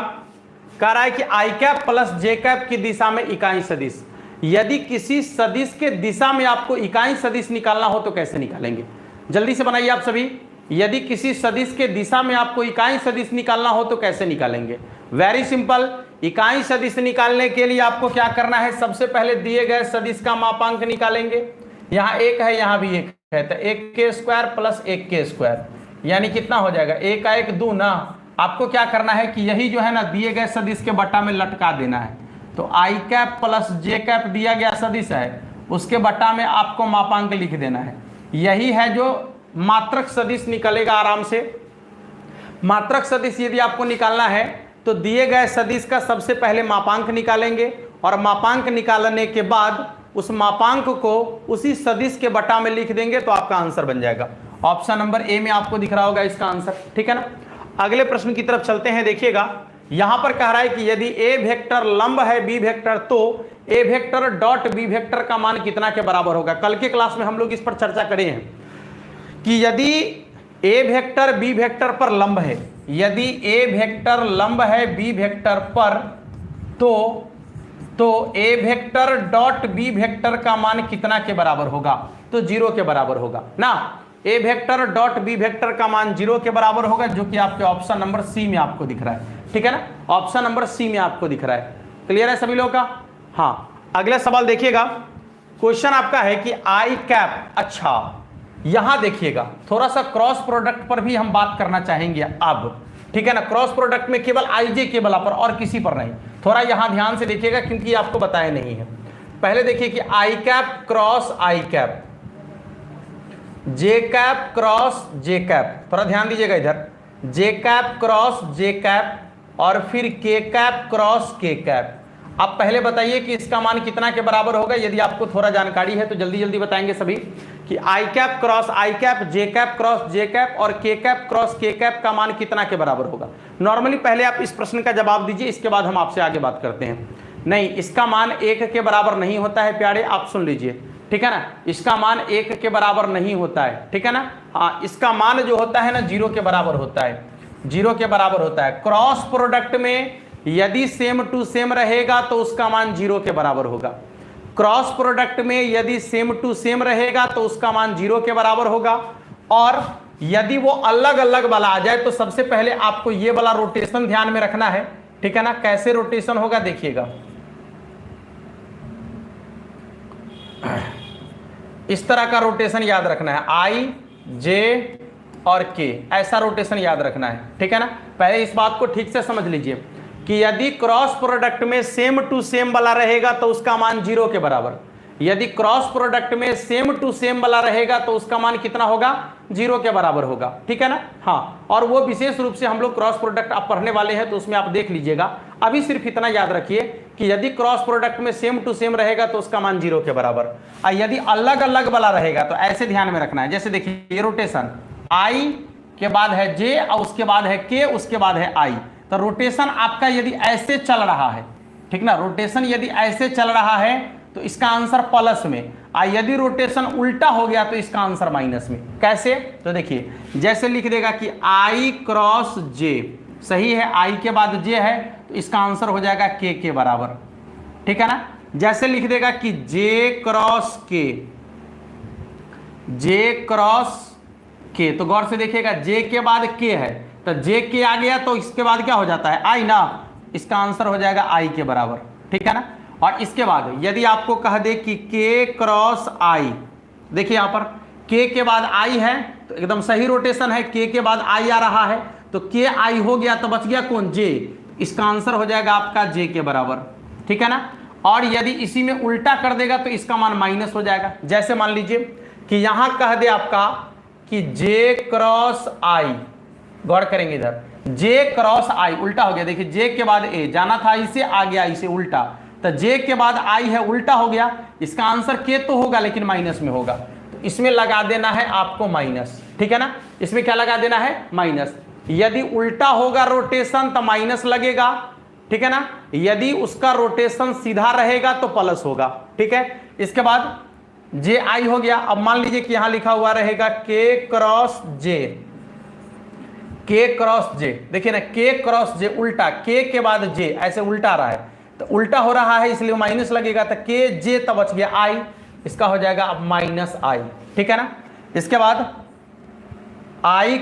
कह रहा है कि आई कैप प्लस जे कैप की दिशा में इकाई सदिश। यदि किसी सदिश के दिशा में आपको इकाई सदिश निकालना हो तो कैसे निकालेंगे, जल्दी से बनाइए आप सभी। यदि किसी सदिश के दिशा में आपको इकाई सदिश निकालना हो तो कैसे निकालेंगे। वेरी सिंपल, इकाई सदिश निकालने के लिए आपको क्या करना है, सबसे पहले दिए गए सदिश का मापांक निकालेंगे। यहाँ 1 है, यहाँ भी 1 है, तो 1k² प्लस 1k² यानी कितना हो जाएगा 1 का 1 2 ना। आपको क्या करना है कि यही जो है ना दिए गए सदिश के बट्टा में लटका देना है। तो आई कैप प्लस जे कैप दिया गया सदिश है, उसके बट्टा में आपको मापांक लिख देना है। यही है जो मात्रक सदिश निकलेगा आराम से। मात्रक सदिश यदि आपको निकालना है तो दिए गए सदिश का सबसे पहले मापांक निकालेंगे और मापांक निकालने के बाद उस मापांक को उसी सदिश के बट्टा में लिख देंगे तो आपका आंसर बन जाएगा। ऑप्शन नंबर ए में आपको दिख रहा होगा इसका आंसर, ठीक है ना। अगले प्रश्न की तरफ चलते हैं। देखिएगा यहां पर कह रहा है कि यदि ए वेक्टर लंब है बी वेक्टर तो A vector dot B vector का मान कितना के बराबर होगा। कल के क्लास में हम लोग इस पर चर्चा करे हैं कि यदि ए वेक्टर बी वेक्टर पर लंब है, यदि ए वेक्टर लंब है बी वेक्टर पर तो A vector dot B vector का मान कितना के बराबर होगा? तो 0 के बराबर होगा ना। ए वेक्टर डॉट बी वेक्टर का मान 0 के बराबर होगा, जो कि आपके ऑप्शन नंबर सी में आपको दिख रहा है। ठीक है ना, ऑप्शन नंबर सी में आपको दिख रहा है। क्लियर है सभी लोगों का? हाँ, अगला सवाल देखिएगा। क्वेश्चन आपका है कि आई कैप, अच्छा यहां देखिएगा थोड़ा सा क्रॉस प्रोडक्ट पर भी हम बात करना चाहेंगे अब। ठीक है ना, क्रॉस प्रोडक्ट में केवल आईजे केवल पर और किसी पर नहीं। थोड़ा यहां ध्यान से देखिएगा क्योंकि आपको बताया नहीं है। पहले देखिए कि आई कैप क्रॉस आई कैप, जे कैप क्रॉस जे कैप, थोड़ा ध्यान दीजिएगा इधर, जे कैप क्रॉस जे कैप और फिर के कैप क्रॉस के कैप। आप पहले बताइए कि इसका मान कितना के बराबर होगा। यदि आपको थोड़ा जानकारी है तो जल्दी जल्दी बताएंगे सभी कि आई कैप क्रॉस आई कैप, जे कैप क्रॉस जे कैप और के कैप क्रॉस के कैप का मान कितना के बराबर होगा। नॉर्मली पहले आप इस प्रश्न का जवाब दीजिए, इसके बाद हम आपसे आगे बात करते हैं। नहीं, इसका मान 1 के बराबर नहीं होता है प्यारे, आप सुन लीजिए। ठीक है ना, इसका मान 1 के बराबर नहीं होता है। ठीक है ना, हाँ, इसका मान जो होता है ना 0 के बराबर होता है, 0 के बराबर होता है। क्रॉस प्रोडक्ट में यदि सेम टू सेम रहेगा तो उसका मान 0 के बराबर होगा। क्रॉस प्रोडक्ट में यदि सेम टू सेम रहेगा तो उसका मान 0 के बराबर होगा। और यदि वो अलग अलग वाला आ जाए तो सबसे पहले आपको ये वाला रोटेशन ध्यान में रखना है। ठीक है ना, कैसे रोटेशन होगा देखिएगा, इस तरह का रोटेशन याद रखना है, आई जे और के, ऐसा रोटेशन याद रखना है। ठीक है ना, पहले इस बात को ठीक से समझ लीजिए कि यदि क्रॉस प्रोडक्ट में सेम टू सेम वाला रहेगा तो उसका मान 0 के बराबर। यदि क्रॉस प्रोडक्ट में सेम टू सेम वाला रहेगा तो उसका मान कितना होगा? 0 के बराबर होगा। ठीक है ना, हाँ, और वो विशेष रूप से हम लोग क्रॉस प्रोडक्ट आप पढ़ने वाले हैं तो उसमें आप देख लीजिएगा। अभी सिर्फ इतना याद रखिए कि यदि क्रॉस प्रोडक्ट में सेम टू सेम रहेगा तो उसका मान 0 के बराबर, और यदि अलग अलग वाला रहेगा तो ऐसे ध्यान में रखना है। जैसे देखिए ये रोटेशन आई के बाद है जे और उसके बाद है के, उसके बाद है आई। तो रोटेशन आपका यदि ऐसे चल रहा है, ठीक ना, रोटेशन यदि ऐसे चल रहा है तो इसका आंसर प्लस में, और यदि रोटेशन उल्टा हो गया तो इसका आंसर माइनस में। कैसे? तो देखिए जैसे लिख देगा कि आई क्रॉस जे, सही है, आई के बाद जे है तो इसका आंसर हो जाएगा के बराबर। ठीक है ना, जैसे लिख देगा कि जे क्रॉस के, जे क्रॉस के, तो गौर से देखिएगा जे के बाद के है तो जे के आ गया तो इसके बाद क्या हो जाता है? आई ना, इसका आंसर हो जाएगा आई के बराबर। ठीक है ना, और इसके बाद यदि आपको कह दे कि के क्रॉस आई, देखिए यहां पर के बाद आई है तो एकदम सही रोटेशन है, के बाद आई आ रहा है तो के आई हो गया तो बच गया कौन? जे, इसका आंसर हो जाएगा आपका जे के बराबर। ठीक है ना, और यदि इसी में उल्टा कर देगा तो इसका मान माइनस हो जाएगा। जैसे मान लीजिए कि यहां कह दे आपका कि जे क्रॉस आई, गौर करेंगे इधर, जे क्रॉस आई उल्टा हो गया। देखिए जे के बाद ए जाना था आई से, आ गया आई से उल्टा, तो जे के बाद आई है उल्टा हो गया, इसका आंसर के तो होगा लेकिन माइनस में होगा, तो इसमें लगा देना है आपको माइनस। ठीक है ना, इसमें क्या लगा देना है? माइनस। यदि उल्टा होगा रोटेशन तो माइनस लगेगा। ठीक है ना, यदि उसका रोटेशन सीधा रहेगा तो प्लस होगा। ठीक है, इसके बाद जे आई हो गया। अब मान लीजिए कि यहां लिखा हुआ रहेगा के क्रॉस जे, के क्रॉस जे, देखिए ना, के क्रॉस जे उल्टा, के बाद जे ऐसे उल्टा आ रहा है तो उल्टा हो रहा है इसलिए माइनस लगेगा, तो के जे तब बच गया आई, इसका हो जाएगा अब माइनस आई। ठीक है ना, इसके बाद आई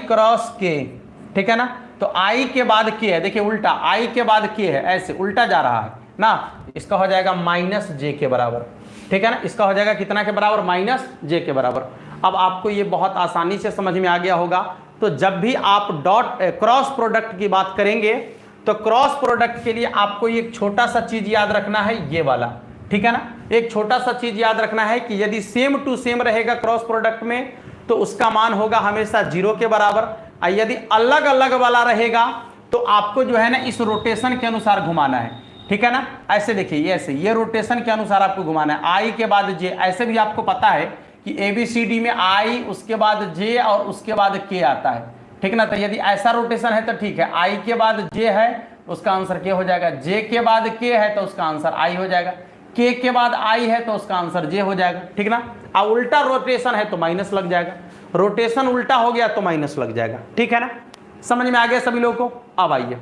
क्रॉस के, ठीक है ना, तो आई के बाद के है, देखिए उल्टा, आई के बाद के है, ऐसे उल्टा जा रहा है ना, इसका हो जाएगा माइनस जे के बराबर। ठीक है ना, इसका हो जाएगा कितना के बराबर? माइनस जे के बराबर। अब आपको ये बहुत आसानी से समझ में आ गया होगा। तो जब भी आप क्रॉस प्रोडक्ट की बात करेंगे तो क्रॉस प्रोडक्ट के लिए आपको एक छोटा सा चीज याद रखना है, ये वाला। ठीक है ना, एक छोटा सा चीज याद रखना है कि यदि सेम टू सेम रहेगा क्रॉस प्रोडक्ट में तो उसका मान होगा हमेशा 0 के बराबर, और यदि अलग अलग वाला रहेगा तो आपको जो है ना इस रोटेशन के अनुसार घुमाना है। ठीक है ना, ऐसे देखिए, ऐसे ये रोटेशन के अनुसार आपको घुमाना है। आई के बाद जे, ऐसे भी आपको पता है कि ABCD में आई, उसके बाद जे और उसके बाद के आता है। ठीक ना, तो यदि ऐसा रोटेशन है तो ठीक है, आई के बाद जे है उसका आंसर के हो जाएगा, जे के बाद के है तो उसका आंसर आई हो जाएगा, के बाद आई है तो उसका आंसर जे हो जाएगा। ठीक ना, और उल्टा रोटेशन है तो माइनस लग जाएगा। रोटेशन उल्टा हो गया तो माइनस लग जाएगा, ठीक है ना। समझ में आ गया सभी लोगों को। अब आइए,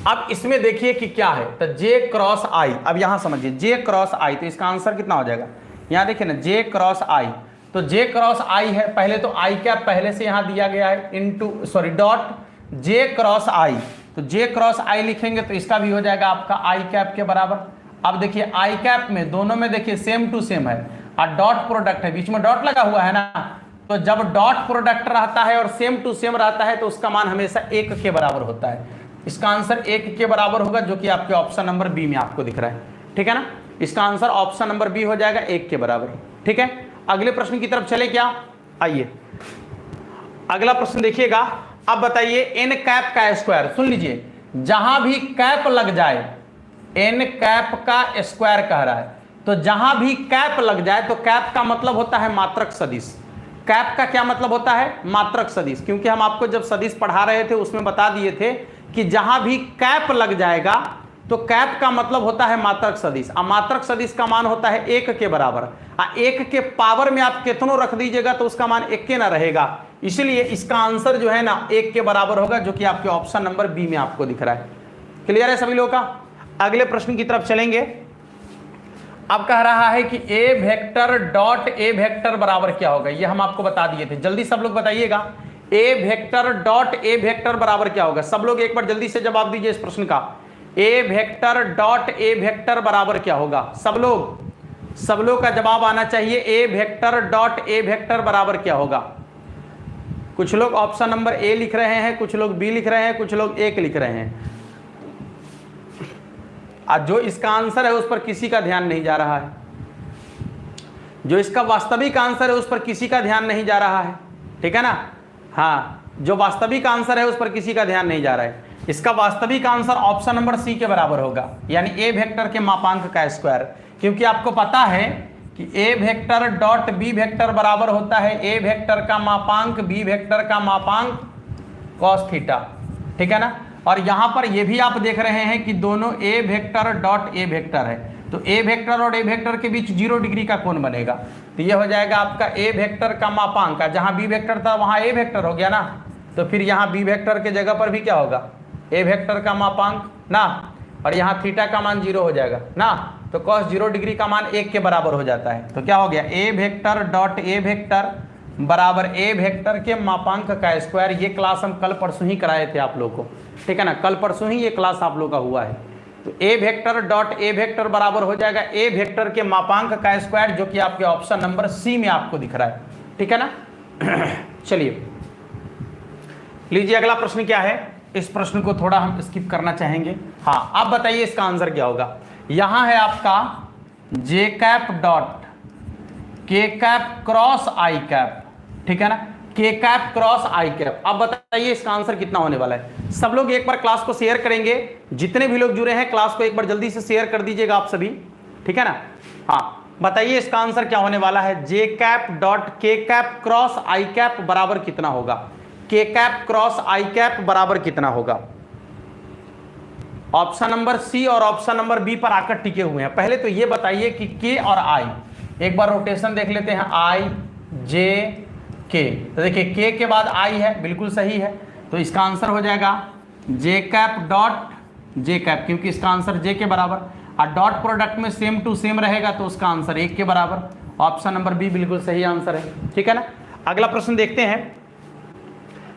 अब इसमें देखिए कि क्या है, तो जे क्रॉस आई। अब यहां समझिए जे क्रॉस आई, तो इसका आंसर कितना हो जाएगा, यहां देखिए ना जे क्रॉस आई, तो जे क्रॉस आई है, पहले तो आई कैप पहले से यहां दिया गया है, into sorry dot J cross I, तो जे क्रॉस आई लिखेंगे तो इसका भी हो जाएगा आपका आई कैप के बराबर। अब देखिए आई कैप में दोनों में देखिए सेम टू सेम है और डॉट प्रोडक्ट है, बीच में डॉट लगा हुआ है ना, तो जब डॉट प्रोडक्ट रहता है और सेम टू सेम रहता है तो उसका मान हमेशा 1 के बराबर होता है। इसका आंसर 1 के बराबर होगा, जो कि आपके ऑप्शन नंबर बी में आपको दिख रहा है, ठीक है ना। इसका आंसर ऑप्शन नंबर बी हो जाएगा 1 के बराबर, ठीक है। अगले प्रश्न की तरफ चले क्या, आइए अगला प्रश्न देखिएगा। अब बताइए एन कैप का स्क्वायर, सुन लीजिए, जहां भी कैप लग जाए, एन कैप का स्क्वायर कह रहा है, तो जहां भी कैप लग जाए तो कैप का मतलब होता है मात्रक सदिश। कैप का क्या मतलब होता है, मात्रक सदिश, क्योंकि हम आपको जब सदिश पढ़ा रहे थे उसमें बता दिए थे कि जहां भी कैप लग जाएगा तो कैप का मतलब होता है मात्रक सदिश, और मात्रक सदिश का मान होता है 1 के बराबर। 1 के पावर में आप कितनों रख दीजिएगा तो उसका मान 1 के ना रहेगा, इसलिए इसका आंसर जो है ना 1 के बराबर होगा, जो कि आपके ऑप्शन नंबर बी में आपको दिख रहा है। क्लियर है सभी लोगों का। अगले प्रश्न की तरफ चलेंगे। अब कह रहा है कि A vector dot A vector बराबर क्या होगा, ये हम आपको बता दिए थे, जल्दी सब लोग बताइएगा। ए वेक्टर डॉट ए वेक्टर बराबर क्या होगा, सब लोग एक बार जल्दी से जवाब दीजिए इस प्रश्न का। ए वेक्टर डॉट ए वेक्टर बराबर क्या होगा, सब लोग का जवाब आना चाहिए। ए वेक्टर डॉट ए वेक्टर बराबर क्या होगा। कुछ लोग ऑप्शन नंबर ए लिख रहे हैं, कुछ लोग बी लिख रहे हैं, कुछ लोग 1 लिख रहे हैं। आज जो इसका आंसर है उस पर किसी का ध्यान नहीं जा रहा है, जो इसका वास्तविक आंसर है उस पर किसी का ध्यान नहीं जा रहा है, ठीक है ना। हाँ, जो वास्तविक आंसर है उस पर किसी का ध्यान नहीं जा रहा है। इसका वास्तविक आंसर ऑप्शन नंबर सी के बराबर होगा, यानी ए वेक्टर के मापांक का स्क्वायर, क्योंकि आपको पता है कि A vector dot B vector बराबर होता है ए वेक्टर का मापांक बी वेक्टर का मापांक कॉस थीटा, ठीक है ना। और यहां पर यह भी आप देख रहे हैं कि दोनों ए वेक्टर डॉट ए वेक्टर है, तो ए वेक्टर और ए वेक्टर के बीच 0 डिग्री का कोण बनेगा, तो यह हो जाएगा आपका ए वेक्टर का मापांक। जहां बी वेक्टर था वहां ए वेक्टर हो गया ना, तो फिर यहां बी वेक्टर के जगह पर भी क्या होगा, ए वेक्टर का मापांक ना, और यहाँ थीटा का मान 0 हो जाएगा ना, तो cos 0 डिग्री का मान 1 के बराबर हो जाता है। तो क्या हो गया, ए वेक्टर डॉट ए वेक्टर बराबर ए वेक्टर के मापांक का स्क्वायर। ये क्लास हम कल परसों ही कराए थे आप लोग को, ठीक है ना, कल परसों ही ये क्लास आप लोग का हुआ है। तो A vector dot A vector बराबर हो जाएगा ए वेक्टर के मापांक का स्क्वायर, जो कि आपके ऑप्शन नंबर सी में आपको दिख रहा है, ठीक है ना। चलिए लीजिए अगला प्रश्न क्या है, इस प्रश्न को थोड़ा हम स्किप करना चाहेंगे। हाँ, आप बताइए इसका आंसर क्या होगा। यहां है आपका जे कैप डॉट के कैप क्रॉस आई कैप, ठीक है ना, के कैप क्रॉस आई कैप। अब बताइए इसका आंसर कितना होने वाला है। सब लोग एक बार क्लास को शेयर करेंगे, जितने भी लोग जुड़े हैं क्लास को एक बार जल्दी से शेयर कर दीजिएगा आप सभी, ठीक है ना। हाँ, बताइए इसका आंसर क्या होने वाला है। जे कैप डॉट के कैप क्रॉस आई कैप बराबर कितना होगा, के कैप क्रॉस आई कैप बराबर कितना होगा। ऑप्शन नंबर सी और ऑप्शन नंबर बी पर आकर टिके हुए हैं। पहले तो ये बताइए कि के और आई, एक बार रोटेशन देख लेते हैं, आई जे के, तो देखिए के के बाद आई है, बिल्कुल सही है, तो इसका आंसर हो जाएगा जे कैप डॉट जे कैप, क्योंकि इसका आंसर जे के बराबर, और डॉट प्रोडक्ट में सेम टू सेम रहेगा तो उसका आंसर 1 के बराबर। ऑप्शन नंबर बी बिल्कुल सही आंसर है, ठीक है ना। अगला प्रश्न देखते हैं।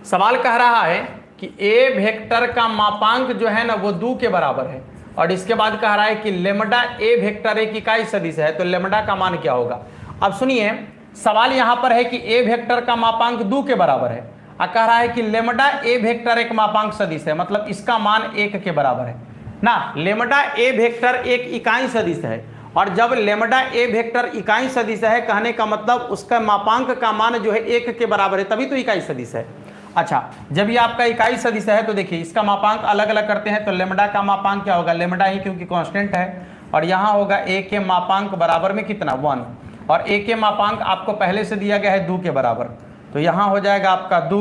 सवाल कह रहा है कि ए वेक्टर का मापांक जो है ना वो 2 के बराबर है, और इसके बाद कह रहा है कि लेमडा ए वेक्टर एक इकाई सदिश है, तो लेमडा का मान क्या होगा। अब सुनिए, सवाल यहां पर है कि ए वेक्टर का मापांक 2 के बराबर है, और कह रहा है कि लेमडा ए वेक्टर एक मापांक सदिश है, मतलब इसका मान 1 के बराबर है ना। लेमडा ए वेक्टर एक इकाई सदिश है, और जब लेमडा ए वेक्टर इकाई सदिश है, कहने का मतलब उसका मापांक का मान जो है 1 के बराबर है, तभी तो इकाई सदिश है। अच्छा, जब ये आपका इकाई सदिश है तो देखिए इसका मापांक अलग अलग करते हैं, तो लेमडा का मापांक क्या होगा, लेमडा ही क्योंकि कांस्टेंट है, और यहाँ होगा ए के मापांक बराबर में कितना 1, और ए के मापांक आपको पहले से दिया गया है 2 के बराबर, तो यहाँ हो जाएगा आपका 2,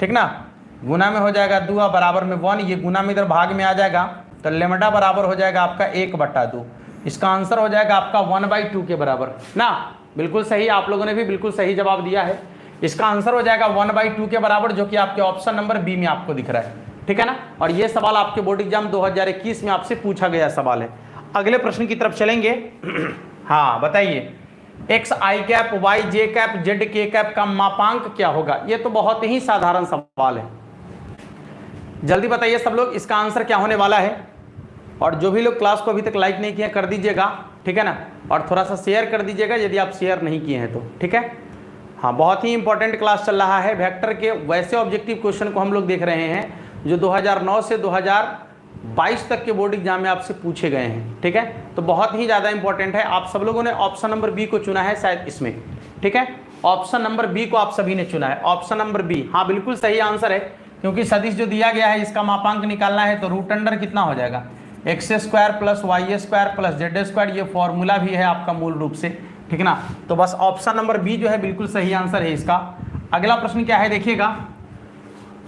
ठीक ना, गुना में हो जाएगा 2 और बराबर में 1, ये गुना में इधर भाग में आ जाएगा, तो लेमडा बराबर हो जाएगा आपका 1/2। इसका आंसर हो जाएगा आपका 1/2 के बराबर ना। बिल्कुल सही, आप लोगों ने भी बिल्कुल सही जवाब दिया है। इसका आंसर हो जाएगा 1/2 के बराबर, जो कि आपके ऑप्शन नंबर बी में आपको दिख रहा है, ठीक है ना। और ये सवाल आपके बोर्ड एग्जाम 2021 में आपसे पूछा गया सवाल है। अगले प्रश्न की तरफ चलेंगे। हाँ बताइए, एक्स आई कैप, वाई जे कैप, जेड के कैप का मापांक क्या होगा। ये तो बहुत ही साधारण सवाल है, जल्दी बताइए सब लोग इसका आंसर क्या होने वाला है। और जो भी लोग क्लास को अभी तक लाइक नहीं किए कर दीजिएगा, ठीक है ना, और थोड़ा सा शेयर कर दीजिएगा यदि आप शेयर नहीं किए हैं तो, ठीक है। हाँ, बहुत ही इंपॉर्टेंट क्लास चल रहा है। वेक्टर के वैसे ऑब्जेक्टिव क्वेश्चन को हम लोग देख रहे हैं जो 2009 से 2022 तक के बोर्ड एग्जाम में आपसे पूछे गए हैं, ठीक है। तो बहुत ही ज़्यादा इंपॉर्टेंट है। आप सब लोगों ने ऑप्शन नंबर बी को चुना है शायद इसमें, ठीक है। ऑप्शन नंबर बी को आप सभी ने चुना है, ऑप्शन नंबर बी। हाँ बिल्कुल सही आंसर है, क्योंकि सदिश जो दिया गया है इसका मापांक निकालना है तो रूट अंडर कितना हो जाएगा, x square plus y square plus z square. ये फॉर्मूला भी है आपका मूल रूप से, ठीक ना। तो बस ऑप्शन नंबर बी जो है बिल्कुल सही आंसर है इसका। अगला प्रश्न क्या है देखिएगा।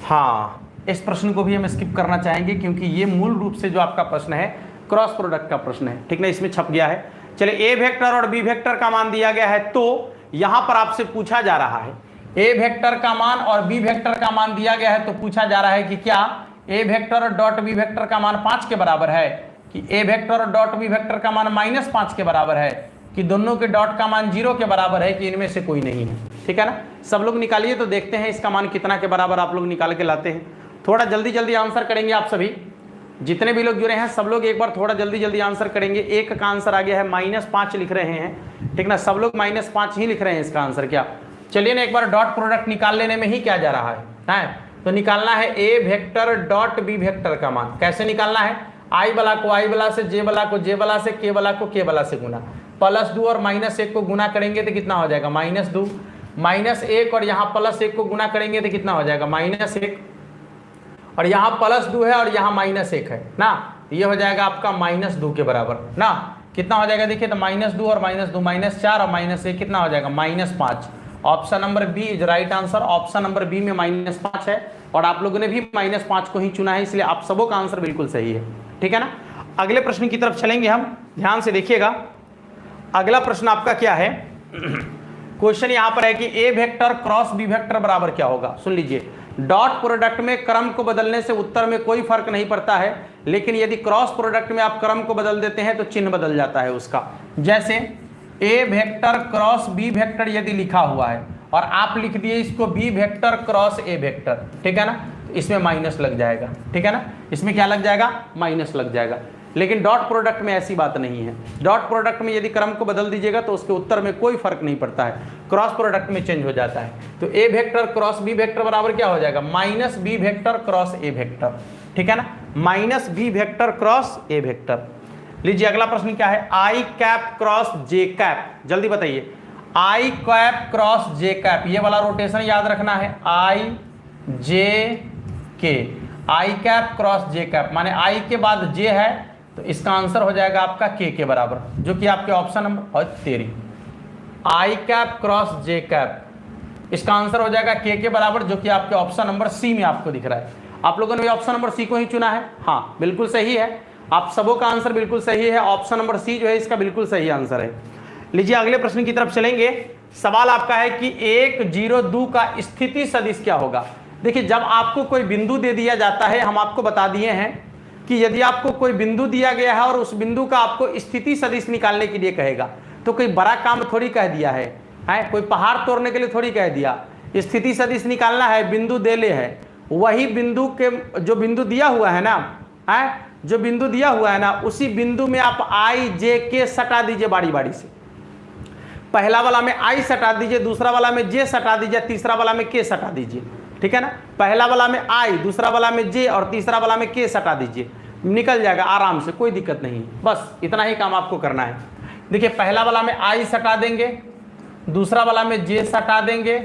हाँ, इस प्रश्न को भी हम स्किप करना चाहेंगे क्योंकि ये मूल रूप से जो आपका प्रश्न है क्रॉस प्रोडक्ट का प्रश्न है, ठीक ना, इसमें छप गया है। चलिए, ए वेक्टर और बी वेक्टर का मान दिया गया है, तो यहां पर आपसे पूछा जा रहा है ए वेक्टर का मान और बी वेक्टर का मान दिया गया है, तो पूछा जा रहा है कि क्या ए वेक्टर डॉट बी वेक्टर का मान 5 के बराबर है, कि A vector dot B vector का मान -5 के बराबर है, कि दोनों के डॉट का मान 0 के बराबर है, कि इनमें से कोई नहीं है, ठीक है ना। सब लोग निकालिए तो देखते हैं इसका मान कितना के बराबर आप लोग निकाल के लाते हैं। थोड़ा जल्दी जल्दी आंसर करेंगे आप सभी, जितने भी लोग जुड़े हैं सब लोग एक बार थोड़ा जल्दी जल्दी आंसर करेंगे। एक का आंसर आ गया है -5 लिख रहे हैं, ठीक ना, सब लोग -5 ही लिख रहे हैं इसका आंसर। क्या, चलिए ना एक बार डॉट प्रोडक्ट निकाल लेने में ही क्या जा रहा है। तो निकालना है A vector dot B vector का मान। कैसे निकालना है, आई वाला को आई वाला से, जे वाला को जे वाला से, के वाला को के वाला से गुना, +2 और -1 को गुना करेंगे तो कितना हो जाएगा, -2, -1 और यहाँ +1 को गुना करेंगे तो कितना हो जाएगा, -1, और यहाँ +2 है और यहाँ -1 है ना, ये हो जाएगा आपका -2 के बराबर ना। कितना हो जाएगा देखिए, तो -2 और -2 -4 और -1 कितना हो जाएगा, -5। Option number B is right answer. Option number B में -5 है और आप लोगों ने भी -5 को ही चुना है, इसलिए आप सबों का आंसर बिल्कुल सही है, ठीक है ना। अगले प्रश्न की तरफ चलेंगे हम, ध्यान से देखिएगा। अगला प्रश्न आपका क्या है, क्वेश्चन यहां पर है कि A vector cross B vector बराबर क्या होगा। सुन लीजिए, डॉट प्रोडक्ट में क्रम को बदलने से उत्तर में कोई फर्क नहीं पड़ता है, लेकिन यदि क्रॉस प्रोडक्ट में आप क्रम को बदल देते हैं तो चिन्ह बदल जाता है उसका। जैसे A vector cross B vector यदि लिखा हुआ है और आप लिख दिए इसको B vector cross A vector, ठीक है ना, तो इसमें माइनस लग जाएगा, ठीक है ना, इसमें क्या लग जाएगा, माइनस लग जाएगा। लेकिन डॉट प्रोडक्ट में ऐसी बात नहीं है। डॉट प्रोडक्ट में यदि क्रम को बदल दीजिएगा तो उसके उत्तर में कोई फर्क नहीं पड़ता है, क्रॉस प्रोडक्ट में चेंज हो जाता है। तो A vector cross B vector बराबर क्या हो जाएगा, -B vector cross A vector, ठीक है ना, -B vector cross A vector. लीजिए अगला प्रश्न क्या है, i cap cross J cap. जल्दी बताइए, i cap cross J cap, ये वाला रोटेशन याद रखना है, i j k, i cap cross J cap, माने आई के बाद जे है तो इसका आंसर हो जाएगा आपका के बराबर, जो कि आपके ऑप्शन नंबर 13, आई कैप क्रॉस जे कैप, इसका आंसर हो जाएगा के बराबर, जो कि आपके ऑप्शन नंबर सी में आपको दिख रहा है। आप लोगों ने भी ऑप्शन नंबर सी को ही चुना है, हाँ बिल्कुल सही है, आप सबों का आंसर बिल्कुल सही है। ऑप्शन नंबर सी जो है इसका बिल्कुल सही आंसर है। लीजिए अगले प्रश्न की तरफ चलेंगे। सवाल आपका है कि 1, 0, 2 का स्थिति सदिश क्या होगा। देखिए, जब आपको कोई बिंदु दे दिया जाता है, हम आपको बता दिए हैं कि यदि आपको कोई बिंदु दिया गया है और उस बिंदु का आपको स्थिति सदिश निकालने के लिए कहेगा, तो कोई बड़ा काम थोड़ी कह दिया है, कोई पहाड़ तोड़ने के लिए थोड़ी कह दिया। स्थिति सदिश निकालना है, बिंदु दे ले है, वही बिंदु के जो बिंदु दिया हुआ है ना, जो बिंदु दिया हुआ है ना, उसी बिंदु में आप आई जे के सटा दीजिए बारी बारी से। पहला वाला में आई सटा दीजिए, दूसरा वाला में जे सटा दीजिए, तीसरा वाला में के सटा दीजिए, ठीक है ना। पहला वाला में आई, दूसरा वाला में जे और तीसरा वाला में के सटा दीजिए, निकल जाएगा आराम से, कोई दिक्कत नहीं। बस इतना ही काम आपको करना है। देखिए, पहला वाला में आई सटा देंगे, दूसरा वाला में जे सटा देंगे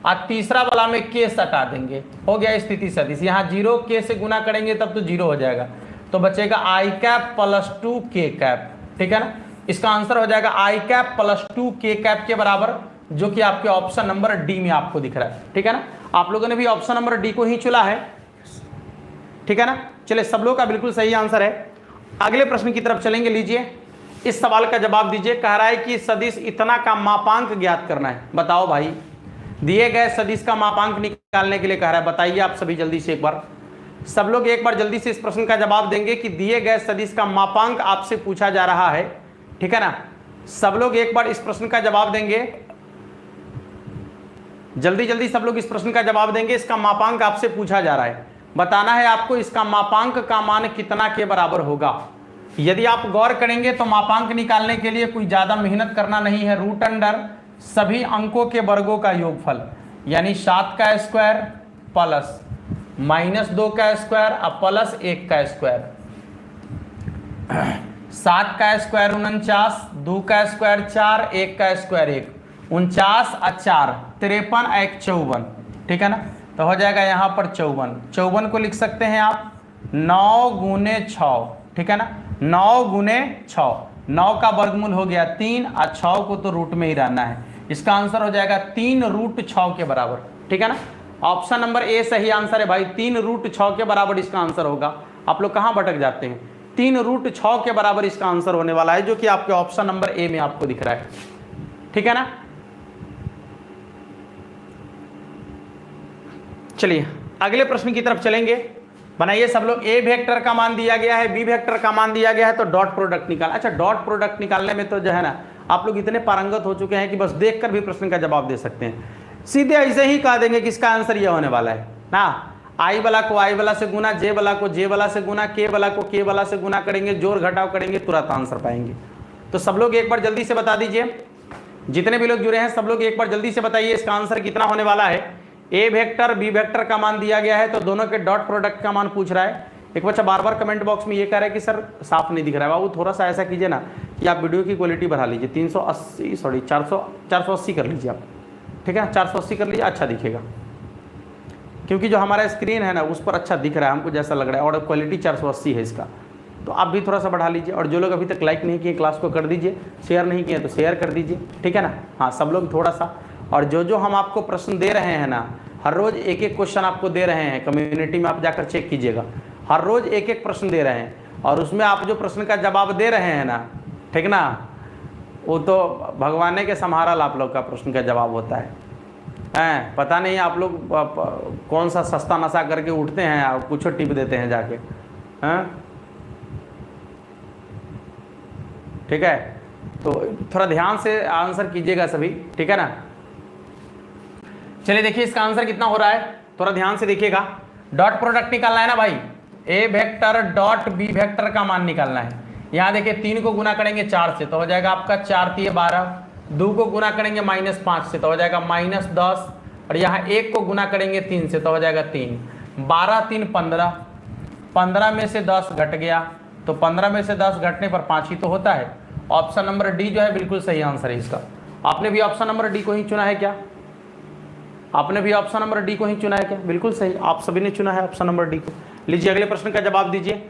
और तीसरा वाला में के सटा देंगे, हो गया स्थिति सदिश। यहाँ 0 के से गुना करेंगे तब तो 0 हो जाएगा, तो बचेगा आई कैप +2 के कैप, ठीक है ना। इसका आंसर हो जाएगा आई कैप +2 के कैप के बराबर, जो कि आपके ऑप्शन नंबर डी में आपको दिख रहा है, ठीक है ना। आप लोगों ने भी ऑप्शन नंबर डी को ही चुना है, ठीक है ना। चलिए, सब लोग का बिल्कुल सही आंसर है। अगले प्रश्न की तरफ चलेंगे। लीजिए, इस सवाल का जवाब दीजिए। कह रहा है कि सदिश इतना का मापांक ज्ञात करना है। बताओ भाई, दिए गए सदिश का मापांक निकालने के लिए कह रहा है। बताइए आप सभी जल्दी से एक बार, सब लोग एक बार जल्दी से इस प्रश्न का जवाब देंगे कि दिए गए सदिश का मापांक आपसे पूछा जा रहा है, ठीक है ना। सब लोग एक बार इस प्रश्न का जवाब देंगे, जल्दी जल्दी सब लोग इस प्रश्न का जवाब देंगे। इसका मापांक आपसे पूछा जा रहा है, बताना है आपको इसका मापांक का मान कितना के बराबर होगा। यदि आप गौर करेंगे तो मापांक निकालने के लिए कोई ज्यादा मेहनत करना नहीं है। रूट अंडर सभी अंकों के वर्गों का योगफल, यानी 7 का स्क्वायर प्लस -2 का स्क्वायर और प्लस 1 का स्क्वायर। 7 का स्क्वायर 49, 2 का स्क्वायर 4, 1 का स्क्वायर 1, 49 और 4 53 1 54, ठीक है ना। तो हो जाएगा यहाँ पर 54 को लिख सकते हैं आप 9 गुने 6, ठीक है ना। 9 गुने 6, 9 का वर्गमूल हो गया 3 और 6 को तो रूट में ही रहना है। इसका आंसर हो जाएगा 3√6 के बराबर, ठीक है ना। ऑप्शन नंबर ए सही आंसर है भाई, 3√6 के बराबर इसका आंसर होगा। आप लोग कहाँ भटक जाते हैं, 3√6 के बराबर इसका आंसर होने वाला है, जो कि आपके ऑप्शन नंबर ए में आपको दिख रहा है, ठीक है ना। चलिए अगले प्रश्न की तरफ चलेंगे। बनाइए सब लोग। ए वेक्टर का मान दिया गया है, बी वेक्टर का मान दिया गया है, तो डॉट प्रोडक्ट निकाल। अच्छा, डॉट प्रोडक्ट निकालने में तो जो है ना आप लोग इतने पारंगत हो चुके हैं कि बस देखकर भी प्रश्न का जवाब दे सकते हैं। सीधे ऐसे ही कह देंगे कि इसका आंसर ये होने वाला है ना। आई वाला को आई वाला से गुना, जे वाला को जे वाला से गुना, के वाला को के वाला से गुना करेंगे, जोड़ घटाव करेंगे, तुरंत आंसर पाएंगे। तो सब लोग एक बार जल्दी से बता दीजिए, जितने भी लोग जुड़े हैं सब लोग एक बार जल्दी से बताइए इसका आंसर कितना होने वाला है। ए वेक्टर बी वेक्टर का मान दिया गया है, तो दोनों के डॉट प्रोडक्ट का मान पूछ रहा है। एक बच्चा बार बार कमेंट बॉक्स में ये कह रहा है कि सर साफ नहीं दिख रहा है। बाबू थोड़ा सा ऐसा कीजिए ना कि आप वीडियो की क्वालिटी बढ़ा लीजिए, 480 कर लीजिए आप, ठीक है। 480 कर लीजिए, अच्छा दिखेगा, क्योंकि जो हमारा स्क्रीन है ना उस पर अच्छा दिख रहा है हमको, जैसा लग रहा है, और क्वालिटी 480 है इसका। तो आप भी थोड़ा सा बढ़ा लीजिए, और जो लोग अभी तक लाइक नहीं किए क्लास को कर दीजिए, शेयर नहीं किए तो शेयर कर दीजिए, ठीक है ना। हाँ, सब लोग थोड़ा सा। और जो हम आपको प्रश्न दे रहे हैं ना, हर रोज एक एक क्वेश्चन आपको दे रहे हैं, कम्युनिटी में आप जाकर चेक कीजिएगा, हर रोज एक एक प्रश्न दे रहे हैं, और उसमें आप जो प्रश्न का जवाब दे रहे हैं ना, ठीक ना, वो तो भगवान के सम्हारल आप लोग का प्रश्न का जवाब होता है। पता नहीं आप लोग कौन सा सस्ता नशा करके उठते हैं और कुछ टिप देते हैं जाके, ठीक है। तो थोड़ा ध्यान से आंसर कीजिएगा सभी, ठीक है ना। चलिए देखिए इसका आंसर कितना हो रहा है, थोड़ा ध्यान से देखिएगा। डॉट प्रोडक्ट निकालना है ना भाई, ए वेक्टर डॉट बी वेक्टर का मान निकालना है। यहाँ देखिए 3 को गुना करेंगे 4 से तो हो जाएगा आपका 4 × 12, 2 को गुना करेंगे -5 से तो हो जाएगा -10, और यहाँ 1 को गुना करेंगे 3 से तो हो जाएगा 3, 12 3 15, 15 में से 10 घट गया, तो 15 में से 10 घटने पर 5 ही तो होता है। ऑप्शन नंबर डी जो है बिल्कुल सही आंसर है इसका। आपने भी ऑप्शन नंबर डी को ही चुना है क्या? आपने भी ऑप्शन नंबर डी को ही चुना है क्या? बिल्कुल सही, आप सभी ने चुना है ऑप्शन नंबर डी को। लीजिए अगले प्रश्न का जवाब दीजिए।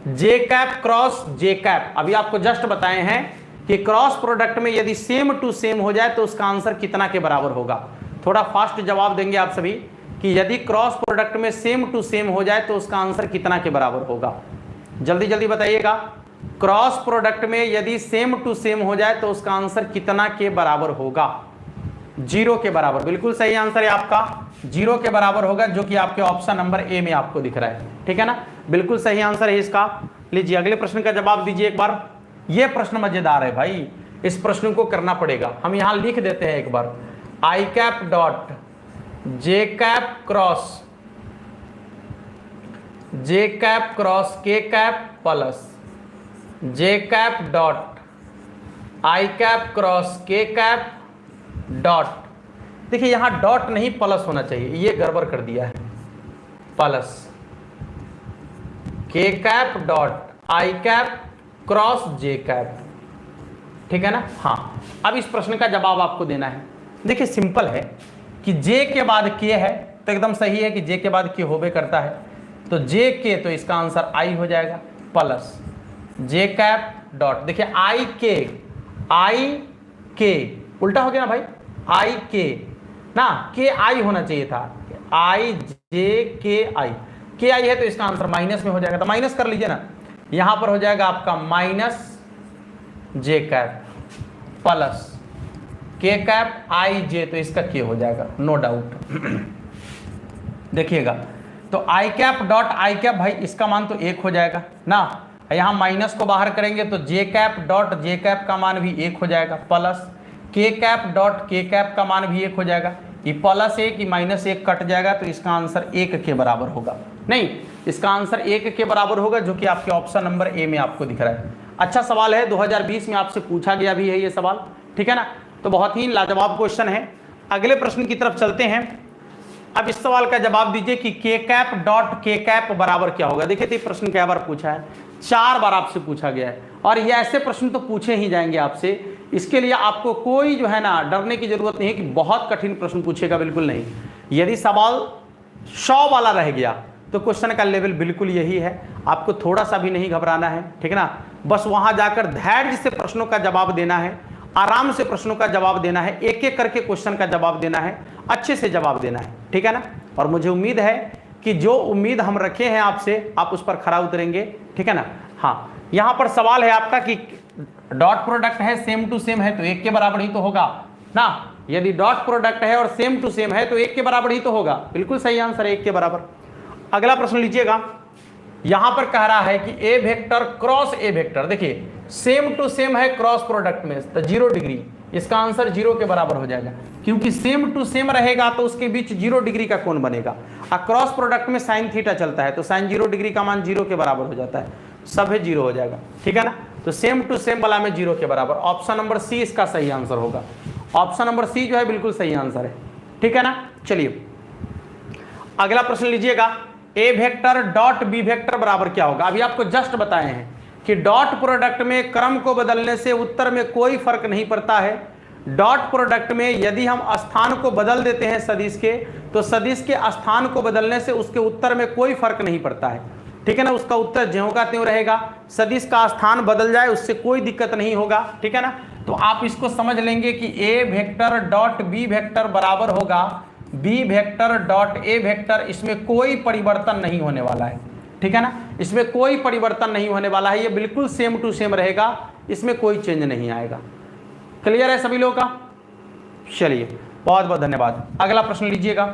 जे कैप क्रॉस जे कैप, अभी आपको जस्ट बताए हैं कि क्रॉस प्रोडक्ट में यदि सेम टू सेम हो जाए तो उसका आंसर कितना के बराबर होगा। थोड़ा फास्ट जवाब देंगे आप सभी कि यदि क्रॉस प्रोडक्ट में सेम टू सेम हो जाए तो उसका आंसर कितना के बराबर होगा। जल्दी जल्दी बताइएगा। क्रॉस प्रोडक्ट में यदि सेम टू सेम हो जाए तो उसका आंसर कितना के बराबर होगा? 0 के बराबर। बिल्कुल सही आंसर है आपका, 0 के बराबर होगा, जो कि आपके ऑप्शन नंबर ए में आपको दिख रहा है, ठीक है ना। बिल्कुल सही आंसर है इसका। लीजिए अगले प्रश्न का जवाब दीजिए एक बार। यह प्रश्न मजेदार है भाई, इस प्रश्न को करना पड़ेगा। हम यहां लिख देते हैं एक बार, I cap dot J cap cross J cap cross K cap plus J cap dot I cap cross K cap dot. देखिए यहां डॉट नहीं प्लस होना चाहिए, ये गड़बड़ कर दिया है। प्लस के cap dot I cap cross J cap, ठीक है ना। हाँ, अब इस प्रश्न का जवाब आपको देना है। देखिए सिंपल है कि जे के बाद के है तो एकदम सही है कि जे के बाद के होबे करता है, तो जे के, तो इसका आंसर आई हो जाएगा, प्लस जे कैप डॉट। देखिए आई के उल्टा हो गया ना भाई, आई के ना, के आई होना चाहिए था, आई जे के आई है तो इसका आंसर माइनस में हो जाएगा, तो माइनस कर लीजिए ना। यहां पर हो जाएगा आपका माइनस जे कैप प्लस के कैप आई जे, तो इसका के हो जाएगा, नो डाउट। देखिएगा, तो आई कैप डॉट आई कैप, भाई इसका मान तो 1 हो जाएगा ना, यहाँ माइनस को बाहर करेंगे तो जे कैप डॉट जे कैप का मान भी 1 हो जाएगा, प्लस के कैप डॉट के कैप का मान भी 1 हो जाएगा। ये +1 -1 कट जाएगा, तो इसका आंसर 1 के बराबर होगा। नहीं, इसका आंसर 1 के बराबर होगा, जो कि आपके ऑप्शन नंबर ए में आपको दिख रहा है। अच्छा सवाल है, 2020 में आपसे पूछा गया भी है ये सवाल, ठीक है ना, तो बहुत ही लाजवाब क्वेश्चन है। अगले प्रश्न की तरफ चलते हैं। अब इस सवाल का जवाब दीजिए कि के कैप डॉट के कैप बराबर क्या होगा। देखिए, तो प्रश्न क्या बार पूछा है, 4 बार आपसे पूछा गया है, और ये ऐसे प्रश्न तो पूछे ही जाएंगे आपसे। इसके लिए आपको कोई जो है ना डरने की जरूरत नहीं है कि बहुत कठिन प्रश्न पूछेगा, बिल्कुल नहीं। यदि सवाल 100 वाला रह गया तो क्वेश्चन का लेवल बिल्कुल यही है, आपको थोड़ा सा भी नहीं घबराना है, ठीक है ना। बस वहां जाकर धैर्य से प्रश्नों का जवाब देना है, आराम से प्रश्नों का जवाब देना है, एक एक करके क्वेश्चन का जवाब देना है, अच्छे से जवाब देना है, ठीक है ना। और मुझे उम्मीद है कि जो उम्मीद हम रखे हैं आपसे, आप उस पर खरा उतरेंगे, ठीक है ना। हाँ, यहाँ पर सवाल है आपका कि डॉट प्रोडक्ट है, सेम टू सेम है, तो 1 के बराबर ही तो होगा ना। यदि डॉट प्रोडक्ट है और सेम टू सेम है तो 1 के बराबर ही तो होगा, बिल्कुल सही आंसर है 1 के बराबर। अगला प्रश्न लीजिएगा, यहां पर कह रहा है कि A vector cross A vector, देखिए सेम टू सेम है क्रॉस प्रोडक्ट में, तो 0 डिग्री, इसका आंसर 0 के बराबर हो जाएगा, क्योंकि सेम टू सेम रहेगा तो उसके बीच 0 डिग्री का कोण बनेगा। और क्रॉस प्रोडक्ट में साइन थीटा चलता है, तो साइन 0 डिग्री का मान 0 के बराबर हो जाता है, सब है 0 हो जाएगा, ठीक है ना। तो सेम टू सेम वाला में 0 के बराबर, ऑप्शन नंबर सी इसका सही आंसर होगा। ऑप्शन नंबर सी जो है बिल्कुल सही आंसर है, ठीक है ना। चलिए अगला प्रश्न लीजिएगा, ए वेक्टर डॉट बी वेक्टर बराबर क्या होगा। अभी आपको जस्ट बताए हैं कि डॉट प्रोडक्ट में क्रम को बदलने से उत्तर में कोई फर्क नहीं पड़ता है। डॉट प्रोडक्ट में यदि हम स्थान को बदल देते हैं सदिश के, तो सदिश के स्थान को बदलने से उसके उत्तर में कोई फर्क नहीं पड़ता है, ठीक है ना। उसका उत्तर ज्यों का त्यों रहेगा, सदिश का स्थान बदल जाए उससे कोई दिक्कत नहीं होगा, ठीक है ना। तो आप इसको समझ लेंगे कि A vector dot B vector बराबर होगा B vector dot A vector, इसमें कोई परिवर्तन नहीं होने वाला है, ठीक है ना। इसमें कोई परिवर्तन नहीं होने वाला है, ये बिल्कुल सेम टू सेम रहेगा, इसमें कोई चेंज नहीं आएगा। क्लियर है सभी लोगों का। चलिए बहुत बहुत धन्यवाद। अगला प्रश्न लीजिएगा,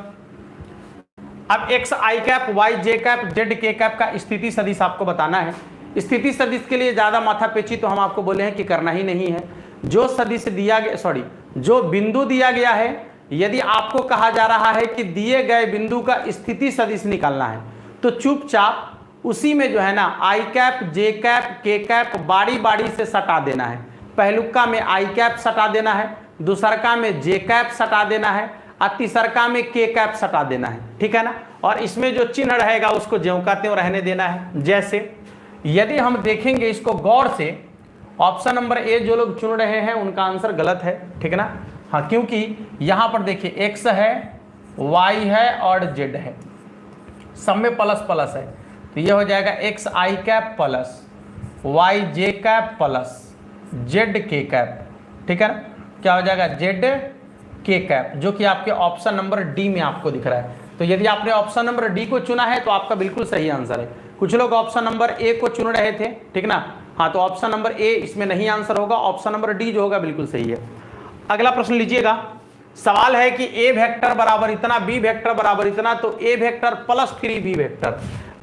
अब एक्स आई कैप वाई जे कैप जेड के कैप का स्थिति सदिश आपको बताना है। स्थिति सदिश के लिए ज्यादा माथापेची तो हम आपको बोले हैं कि करना ही नहीं है। जो सदिश दिया गया, जो बिंदु दिया गया है, यदि आपको कहा जा रहा है कि दिए गए बिंदु का स्थिति सदिश निकालना है, तो चुपचाप उसी में जो है ना आई कैप जे कैप के कैप बारी बारी से सटा देना है। पहलुका में आई कैप सटा देना है, दूसरका में जे कैप सटा देना है, और तीसरका में के कैप सटा देना है, ठीक है ना। और इसमें जो चिन्ह रहेगा उसको ज्यों का त्यों रहने देना है। जैसे यदि हम देखेंगे इसको गौर से, ऑप्शन नंबर ए जो लोग चुन रहे हैं उनका आंसर गलत है, ठीक है ना। हाँ, क्योंकि यहां पर देखिए एक्स है, वाई है और जेड है, सब में प्लस प्लस है, तो ये हो जाएगा एक्स आई कैप प्लस वाई जे कैप प्लस जेड के कैप, ठीक है ना। क्या हो जाएगा, जेड के कैप, जो कि आपके ऑप्शन नंबर डी में आपको दिख रहा है। तो यदि आपने ऑप्शन नंबर डी को चुना है तो आपका बिल्कुल सही आंसर है। कुछ लोग ऑप्शन नंबर ए को चुन रहे थे, ठीक ना। हाँ, तो ऑप्शन नंबर ए इसमें नहीं आंसर होगा, ऑप्शन नंबर डी जो होगा बिल्कुल सही है। अगला प्रश्न लीजिएगा, सवाल है कि ए वेक्टर बराबर इतना, बी वेक्टर बराबर इतना, तो A vector plus 3 B vector.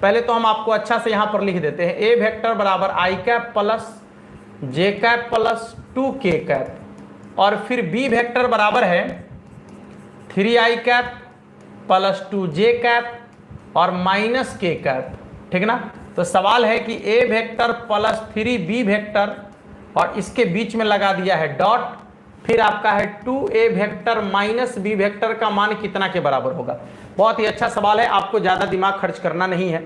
पहले तो हम आपको अच्छा से यहां पर लिख देते हैं, ए वेक्टर बराबर आई cap plus J cap plus 2 के कैप, और फिर बी वेक्टर बराबर है 3 आई कैप प्लस 2 जे कैप और माइनस के कैप, ठीक ना। तो सवाल है कि A vector plus 3 B vector और इसके बीच में लगा दिया है डॉट, फिर आपका है 2a vector minus B vector का मान कितना के बराबर होगा। बहुत ही अच्छा सवाल है, आपको ज्यादा दिमाग खर्च करना नहीं है।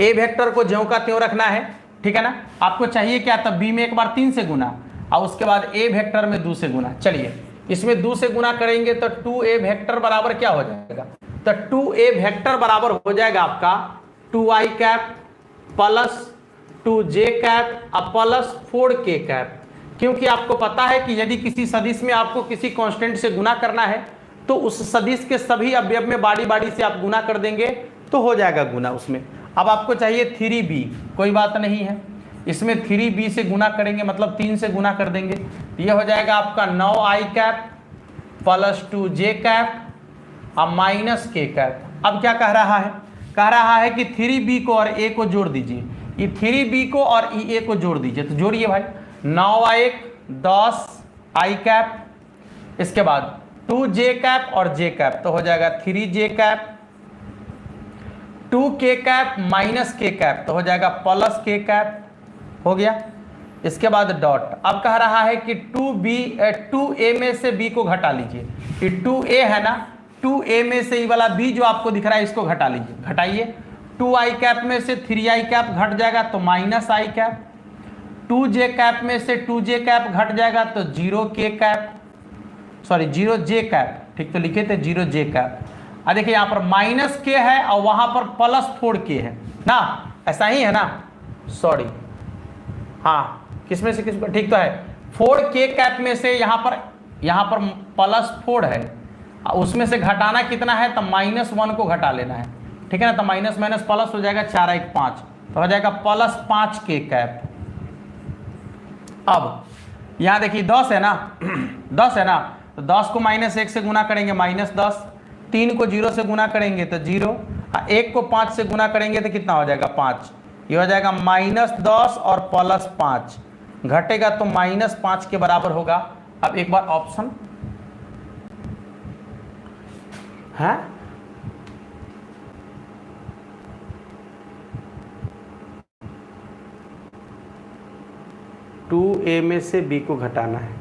ए वेक्टर को ज्यों का त्यों रखना है, ठीक है ना। आपको चाहिए क्या, तब बी में एक बार 3 से गुना और उसके बाद ए वेक्टर में 2 से गुना। चलिए इसमें 2 से गुना करेंगे तो 2a वेक्टर बराबर क्या हो जाएगा, तो 2a वेक्टर बराबर हो जाएगा आपका 2i cap plus 2j cap plus 4k cap. क्योंकि आपको पता है कि यदि किसी सदिश में आपको किसी कांस्टेंट से गुना करना है तो उस सदिश के सभी अवयव में बारी बारी से आप गुना कर देंगे तो हो जाएगा गुना उसमें। अब आपको चाहिए 3b, कोई बात नहीं है, इसमें 3b से गुना करेंगे मतलब 3 से गुना कर देंगे, ये हो जाएगा आपका 9i cap plus 2j cap अब माइनस k कैप। अब क्या कह रहा है, कह रहा है कि 3b को और a को जोड़ दीजिए, ये 3b को और a को जोड़ दीजिए, तो जोड़िए भाई, 9 10i कैप, इसके बाद 2j कैप और j कैप, तो हो जाएगा 3j cap, 2k cap minus k cap, तो हो जाएगा प्लस k कैप, हो गया। इसके बाद डॉट। अब कह रहा है कि 2a में से b को घटा लीजिए, कि 2a है ना, 2a में से ये वाला b जो आपको दिख रहा है इसको घटा लीजिए, घटाइए। 2i कैप में से 3i कैप घट जाएगा तो minus i cap, 2j cap में से 2j कैप घट जाएगा तो 0k cap, sorry 0j cap, ठीक तो लिखे थे 0j कैप। अब देखिए यहाँ पर माइनस k है और वहां पर प्लस 4k है ना, ऐसा ही है ना, सॉरी हाँ, किसमें से किस पर, ठीक तो है, 4k कैप में से यहाँ पर प्लस 4 है, उसमें से घटाना कितना है, तो -1 को घटा लेना है, ठीक है ना, तो माइनस माइनस प्लस हो जाएगा 4 1 5, तो हो जाएगा प्लस 5k कैप। अब यहाँ देखिए 10 है ना 10 है ना, तो 10 को -1 से गुना करेंगे -10, 3 को 0 से गुना करेंगे तो 0, 1 को 5 से गुना करेंगे तो कितना हो जाएगा 5, ये हो जाएगा -10 और प्लस 5, घटेगा तो -5 के बराबर होगा। अब एक बार ऑप्शन है, टू ए में से बी को घटाना है,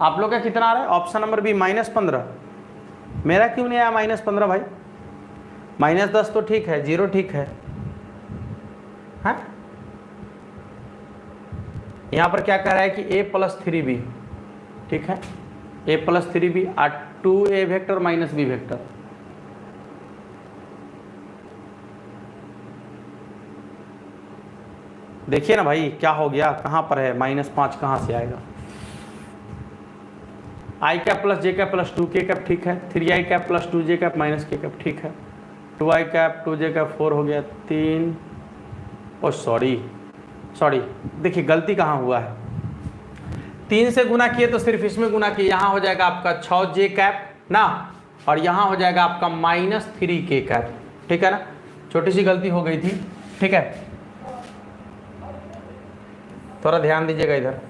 आप लोग का कितना आ रहा है, ऑप्शन नंबर बी -15, मेरा क्यों नहीं आया -15 भाई, -10 तो ठीक है, 0 ठीक है, हाँ? यहाँ पर क्या कह रहा है कि a प्लस 3b, ठीक है, a plus 3b 2a vector minus b vector, देखिए ना भाई क्या हो गया, कहाँ पर है, -5 कहाँ से आएगा, i cap plus j cap plus 2k cap, ठीक है, 3i cap plus 2j cap minus k cap, ठीक है, 2i कैप 2j कैप 4 हो गया, 3, ओ सॉरी देखिए गलती कहाँ हुआ है, 3 से गुना किए तो सिर्फ इसमें गुना किए, यहाँ हो जाएगा आपका 6j कैप ना, और यहाँ हो जाएगा आपका -3k कैप, ठीक है ना, छोटी सी गलती हो गई थी, ठीक है, थोड़ा ध्यान दीजिएगा इधर।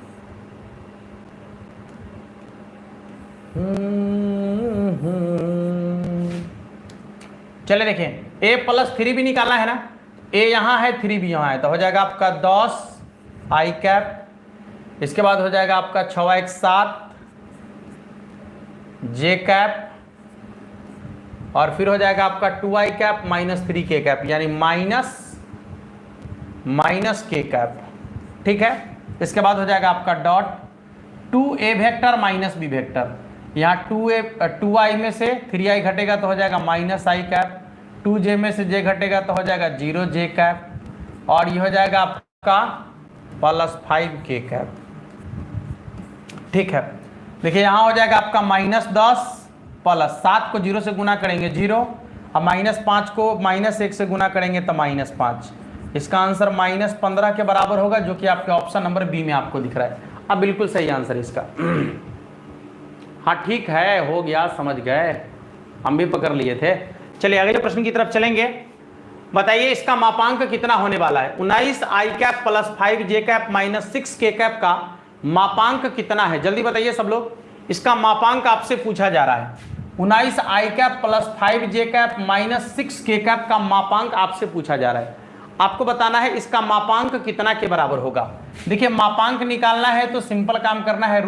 चले देखें, a प्लस 3b निकालना है ना, a यहाँ है 3b यहाँ है, तो हो जाएगा आपका 10 i कैप, इसके बाद हो जाएगा आपका 6 1 7 j कैप, और फिर हो जाएगा आपका 2i कैप -3k कैप, यानी माइनस k कैप, ठीक है। इसके बाद हो जाएगा आपका dot 2a vector minus b vector, यहाँ 2i में से 3i घटेगा तो हो जाएगा -i कैप, 2j में से j घटेगा तो हो जाएगा 0j कैप, और ये हो जाएगा आपका प्लस 5k कैप, ठीक है। देखिए यहाँ हो जाएगा आपका -10 प्लस 7 को 0 से गुना करेंगे 0, अब -5 को -1 से गुना करेंगे तो -5, इसका आंसर -15 के बराबर होगा, जो कि आपके ऑप्शन नंबर बी में आपको दिख रहा है। अब बिल्कुल सही आंसर इसका हाँ ठीक है, हो गया, समझ गए, हम भी पकड़ लिए थे। चलिए अगले प्रश्न की तरफ चलेंगे। बताइए इसका मापांक कितना होने वाला है, 19i cap plus 5j cap minus 6k cap का मापांक कितना है, जल्दी बताइए सब लोग, इसका मापांक आपसे पूछा जा रहा है। 19i cap plus 5j cap minus 6k cap का मापांक आपसे पूछा जा रहा है, आपको बताना है इसका मापांक कितना के बराबर होगा। देखिए मापांक निकालना है तो सिंपल काम करना है,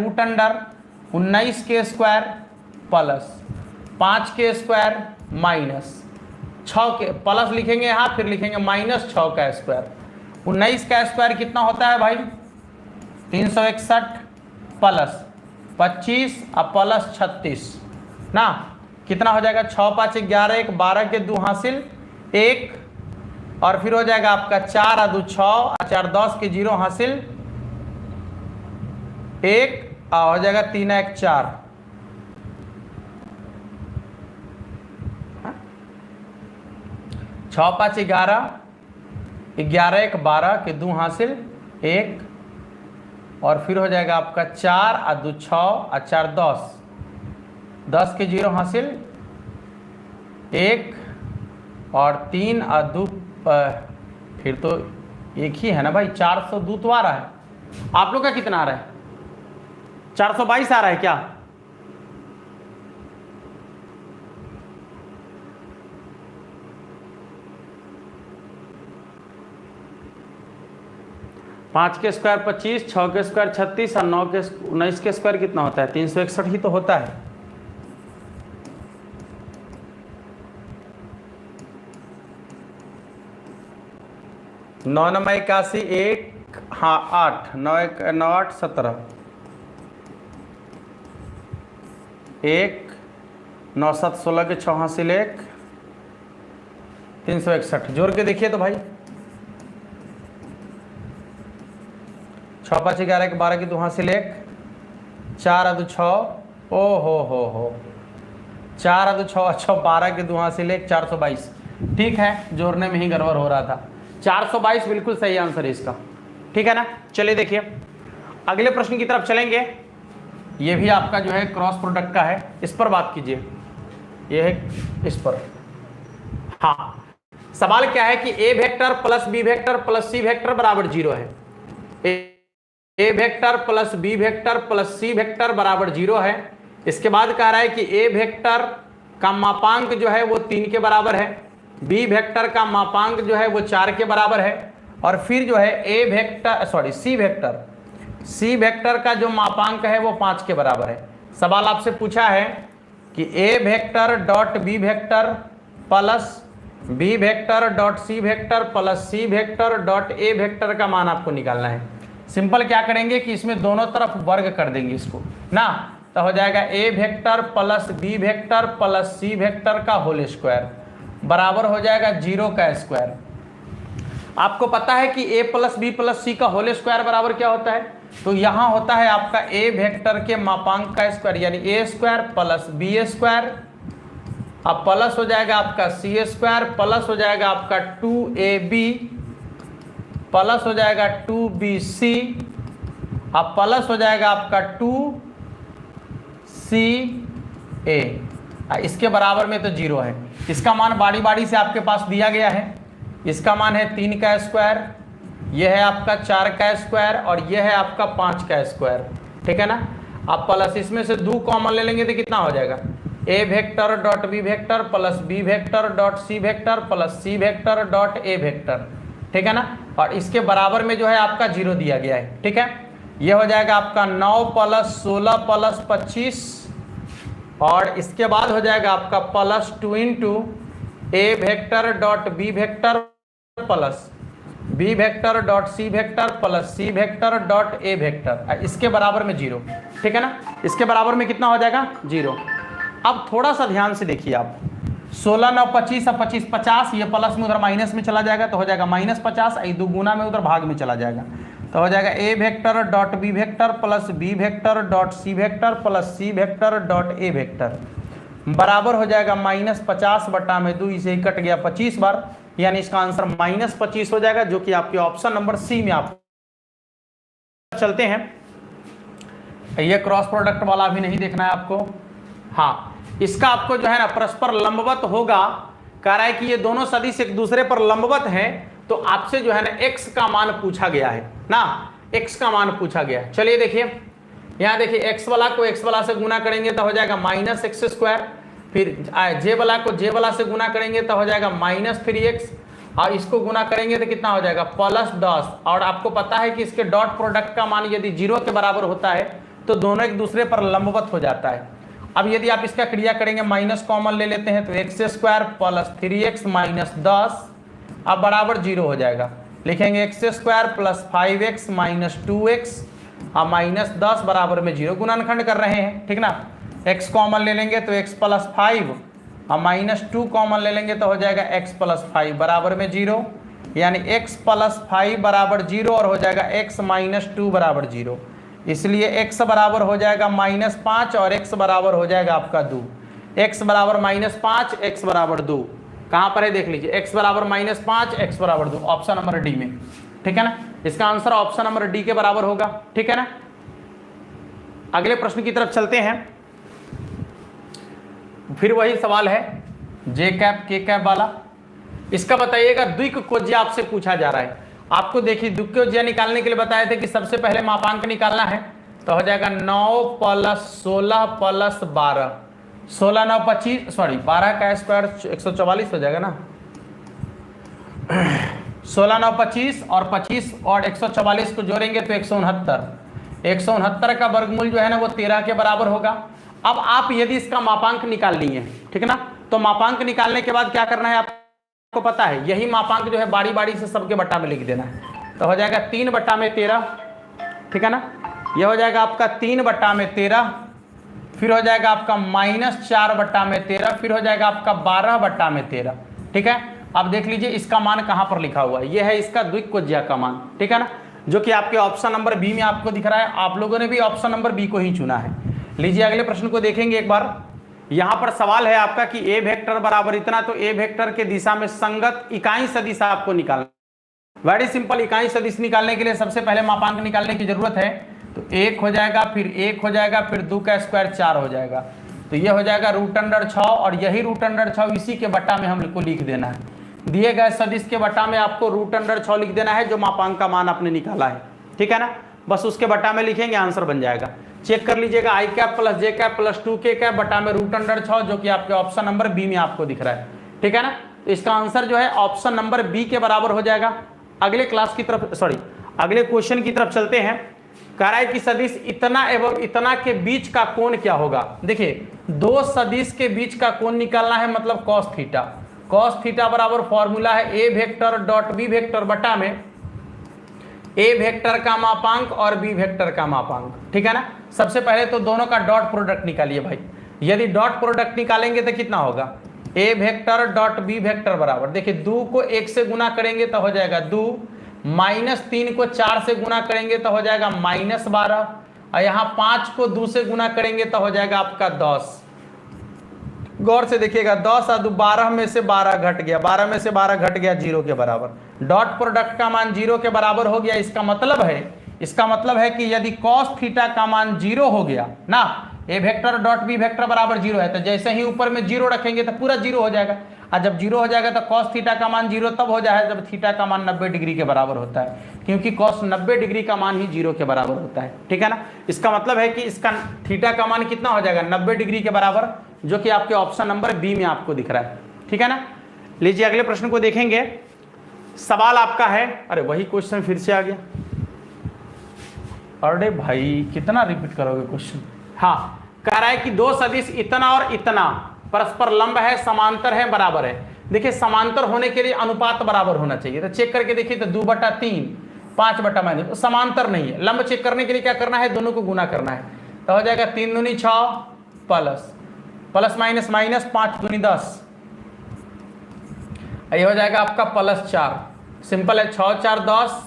√19k square plus 5k square minus 6k, plus लिखेंगे यहाँ, फिर लिखेंगे -6 का स्क्वायर। 19 का स्क्वायर कितना होता है भाई 361 प्लस 25 और प्लस 36 ना, कितना हो जाएगा 6 5 11 1 12 के 2 हासिल 1, और फिर हो जाएगा आपका 4 और 2 6 और 4 10 के 0 हासिल 1, हो जाएगा 3 1 4, 6 5 11, 11 1 12 के 2 हासिल 1, और फिर हो जाएगा आपका 4 और 2 6 और 4 10, 10 के 0 हासिल 1 और 3 और 2, फिर तो एक ही है ना भाई, 402 तो आ रहा है। आप लोग का कितना आ रहा है? 422 आ रहा है क्या? पाँच के स्क्वायर 25, 6 के स्क्वायर 36 और 9 के 19 के स्क्वायर कितना होता है? 361 ही तो होता है। नौ 9 81, 1 हाँ 8, 9 1 9 8 17, 1 9 7 16 के 6 हासिल 1, 361। जोड़ के देखिए तो भाई, 6 5 11 के 12 की 2 हासिल 1, 4 और 2 6, ओ हो 4 और 2 6 12 के 2 हासिल 1, 422। ठीक है, जोड़ने में ही गड़बड़ हो रहा था। 422 बिल्कुल सही आंसर है इसका, ठीक है ना। चलिए देखिए अगले प्रश्न की तरफ चलेंगे। ये भी आपका जो है क्रॉस प्रोडक्ट का है, इस पर बात कीजिए। ये है इस पर, हाँ सवाल क्या है कि A vector plus B vector plus C vector बराबर 0 है। A vector plus B vector plus C vector बराबर 0 है। इसके बाद कह रहा है कि ए वेक्टर का मापांक जो है वो 3 के बराबर है, बी वेक्टर का मापांक जो है वो 4 के बराबर है, और फिर जो है ए वेक्टर सी वेक्टर का जो मापांक है वो 5 के बराबर है। सवाल आपसे पूछा है कि A vector dot B vector plus B vector dot C vector plus C vector dot A vector का मान आपको निकालना है। सिंपल क्या करेंगे कि इसमें दोनों तरफ वर्ग कर देंगे इसको ना, तो हो जाएगा A vector plus B vector plus C vector का होल स्क्वायर बराबर हो जाएगा 0 का स्क्वायर। आपको पता है कि ए प्लस बी प्लस सी का होल स्क्वायर बराबर क्या होता है? तो यहां होता है आपका ए वेक्टर के मापांक का स्क्वायर, यानी ए स्क्वायर प्लस बी स्क्वायर, अब प्लस हो जाएगा आपका सी स्क्वायर, प्लस हो जाएगा आपका 2ab, प्लस हो जाएगा 2bc, अब प्लस हो जाएगा आपका 2ca। इसके बराबर में तो 0 है। इसका मान बारी बारी से आपके पास दिया गया है। इसका मान है 3 का स्क्वायर, यह है आपका 4 का स्क्वायर, और यह है आपका 5 का स्क्वायर, ठीक है ना। अब प्लस इसमें से 2 कॉमन ले लेंगे तो कितना हो जाएगा? A vector dot B vector plus B vector dot C vector plus C vector dot A vector, ठीक है ना। और इसके बराबर में जो है आपका 0 दिया गया है, ठीक है। यह हो जाएगा आपका 9 प्लस 16 प्लस 25, और इसके बाद हो जाएगा आपका plus 2 into A vector dot B vector plus B vector dot C vector plus C vector dot A vector, इसके बराबर में 0, ठीक है ना। इसके बराबर में कितना हो जाएगा? 0। अब थोड़ा सा ध्यान से देखिए आप, 16 9 25 और 25 50, ये प्लस में उधर माइनस में चला जाएगा तो हो जाएगा -50, ये 2 गुना में उधर भाग में चला जाएगा तो हो जाएगा A vector dot B vector plus B vector dot C vector plus C vector dot A vector बराबर हो जाएगा -50 बटा में 2, इसे ही कट गया 25 बार, यानी इसका आंसर -25 हो जाएगा, जो कि आपके ऑप्शन नंबर सी में आप चलते हैं। ये क्रॉस प्रोडक्ट वाला भी नहीं देखना है आपको। हाँ, इसका आपको जो है ना परस्पर लंबवत होगा, कह रहा है कि ये दोनों सदिश एक दूसरे पर लंबवत हैं, तो आपसे जो है ना x का मान पूछा गया है ना, x का मान पूछा गया है। चलिए देखिए, यहाँ देखिए x वाला को x वाला से गुना करेंगे तो हो जाएगा -x², फिर j वाला को j वाला से गुना करेंगे तो हो जाएगा -3x, और इसको गुना करेंगे तो कितना हो जाएगा +10। और आपको पता है कि इसके डॉट प्रोडक्ट का मान यदि 0 के बराबर होता है तो दोनों एक दूसरे पर लंबवत हो जाता है। अब यदि आप इसका क्रिया करेंगे, माइनस कॉमन ले लेते हैं तो x² प्लस 3x माइनस 10, अब बराबर 0 हो जाएगा। लिखेंगे x² plus 5x minus 2x और माइनस 10 बराबर में 0, गुणनखंड कर रहे हैं, ठीक ना। x कॉमन ले लेंगे तो x प्लस 5 और माइनस 2 कॉमन ले लेंगे तो हो जाएगा x प्लस 5 बराबर में 0, यानी x प्लस 5 बराबर 0 और हो जाएगा x माइनस 2 बराबर 0। इसलिए x बराबर हो जाएगा -5 और x बराबर हो जाएगा आपका 2। x बराबर -5, x बराबर 2। कहाँ पर है देख लीजिए, x बराबर -5, x बराबर 2, ऑप्शन नंबर डी में। ठीक है ना, इसका आंसर ऑप्शन नंबर डी के बराबर होगा। ठीक है ना, अगले प्रश्न की तरफ चलते हैं। फिर वही सवाल है जे कैप के कैप वाला। इसका बताइएगा द्विक कोज्या आपसे पूछा जा रहा है। आपको देखिए द्विक कोज्या निकालने के लिए बताए थे कि सबसे पहले मापांक निकालना है, तो हो जाएगा 9 + 16 + 12, 16 9 25, सॉरी 12 का स्क्वायर 144 हो जाएगा ना, 16 9 25 और 25 और 144 को जोड़ेंगे तो 169। 169 का वर्गमूल जो है ना वो 13 के बराबर होगा। अब आप यदि इसका मापांक निकाल लिए, ठीक है ना, तो मापांक निकालने के बाद क्या करना है आपको पता है, यही मापांक जो है बारी बारी से सबके बट्टा में लिख देना है। तो हो जाएगा 3/13, ठीक है ना, यह हो जाएगा आपका 3/13, फिर हो जाएगा आपका -4/13, फिर हो जाएगा आपका 12/13। ठीक है, अब देख लीजिए इसका मान कहां पर लिखा हुआ है, यह है इसका द्विक कोज्या का मान। ठीक है ना, जो कि आपके ऑप्शन नंबर बी में आपको दिख रहा है। आप लोगों ने भी ऑप्शन नंबर बी को ही चुना है। लीजिए अगले प्रश्न को देखेंगे एक बार। यहां पर सवाल है आपका कि ए वेक्टर बराबर इतना, तो ए वेक्टर के दिशा में संगत इकाई सदिश आपको निकालना। वेरी सिंपल, इकाई सदिश निकालने के लिए सबसे पहले मापांक निकालने की जरूरत है। तो 1 हो जाएगा, फिर 1 हो जाएगा, फिर 2 का स्क्वायर 4 हो जाएगा, तो ये हो जाएगा √6, और यही √6 इसी के बट्टा में हमको लिख देना है। दिए गए सदिश के बट्टा में आपको √6 लिख देना है, जो मापांक का मान आपने निकाला है। ठीक है ना, बस उसके बट्टा में लिखेंगे, आंसर बन जाएगा। चेक कर लीजिएगा, i cap + j cap + 2k cap बट्टा में √6, जो कि आपके ऑप्शन नंबर बी में आपको दिख रहा है। ठीक है ना, तो इसका आंसर जो है ऑप्शन नंबर बी के बराबर हो जाएगा। अगले क्लास की तरफ, सॉरी अगले क्वेश्चन की तरफ चलते हैं। कह रहा है कि सदिश इतना एवं इतना के बीच का कोण क्या होगा। देखिए दो सदिश के बीच का कोण निकालना है, मतलब cos थीटा। cos थीटा बराबर फॉर्मूला है a vector dot b vector बटा में a वेक्टर का मापांक और b वेक्टर का मापांक। ठीक है ना, सबसे पहले तो दोनों का डॉट प्रोडक्ट निकालिए भाई। यदि डॉट प्रोडक्ट निकालेंगे तो कितना होगा, a vector dot b vector बराबर, देखिए 2 को 1 से गुना करेंगे तो हो जाएगा 2, -3 को 4 से गुना करेंगे तो हो जाएगा -12, और यहाँ 5 को 2 से गुना करेंगे तो हो जाएगा आपका 10। गौर से देखिएगा, 10 और 2 12 में से 12 घट गया, 12 में से 12 घट गया 0 के बराबर। डॉट प्रोडक्ट का मान 0 के बराबर हो गया। इसका मतलब है कि यदि cos थीटा का मान 0 हो गया ना, a vector dot b vector बराबर 0 है, तो जैसे ही ऊपर में 0 रखेंगे तो पूरा 0 हो जाएगा। और जब 0 हो जाएगा तो cos थीटा का मान 0 तब हो जाए जब थीटा का मान 90 डिग्री के बराबर होता है, क्योंकि cos 90 डिग्री का मान ही 0 के बराबर होता है। ठीक है ना, इसका मतलब है कि इसका थीटा का मान कितना हो जाएगा, 90 डिग्री के बराबर, जो कि आपके ऑप्शन नंबर बी में आपको दिख रहा है। ठीक है ना, लीजिए अगले प्रश्न को देखेंगे। सवाल आपका है, अरे वही क्वेश्चन फिर से आ गया, अरे भाई कितना रिपीट करोगे क्वेश्चन। हाँ, कह रहा है कि दो सदिश इतना और इतना परस्पर लंब है, समांतर है, बराबर है। देखिए समांतर होने के लिए अनुपात बराबर होना चाहिए, तो चेक करके देखिए तो 2/3 5/-, तो समांतर नहीं है। लंब चेक करने के लिए क्या करना है, दोनों को गुना करना है, तो हो जाएगा 3 दूनी 6 प्लस माइनस 5 दूनी 10, ये हो जाएगा आपका +4। सिंपल है, 6 4 10,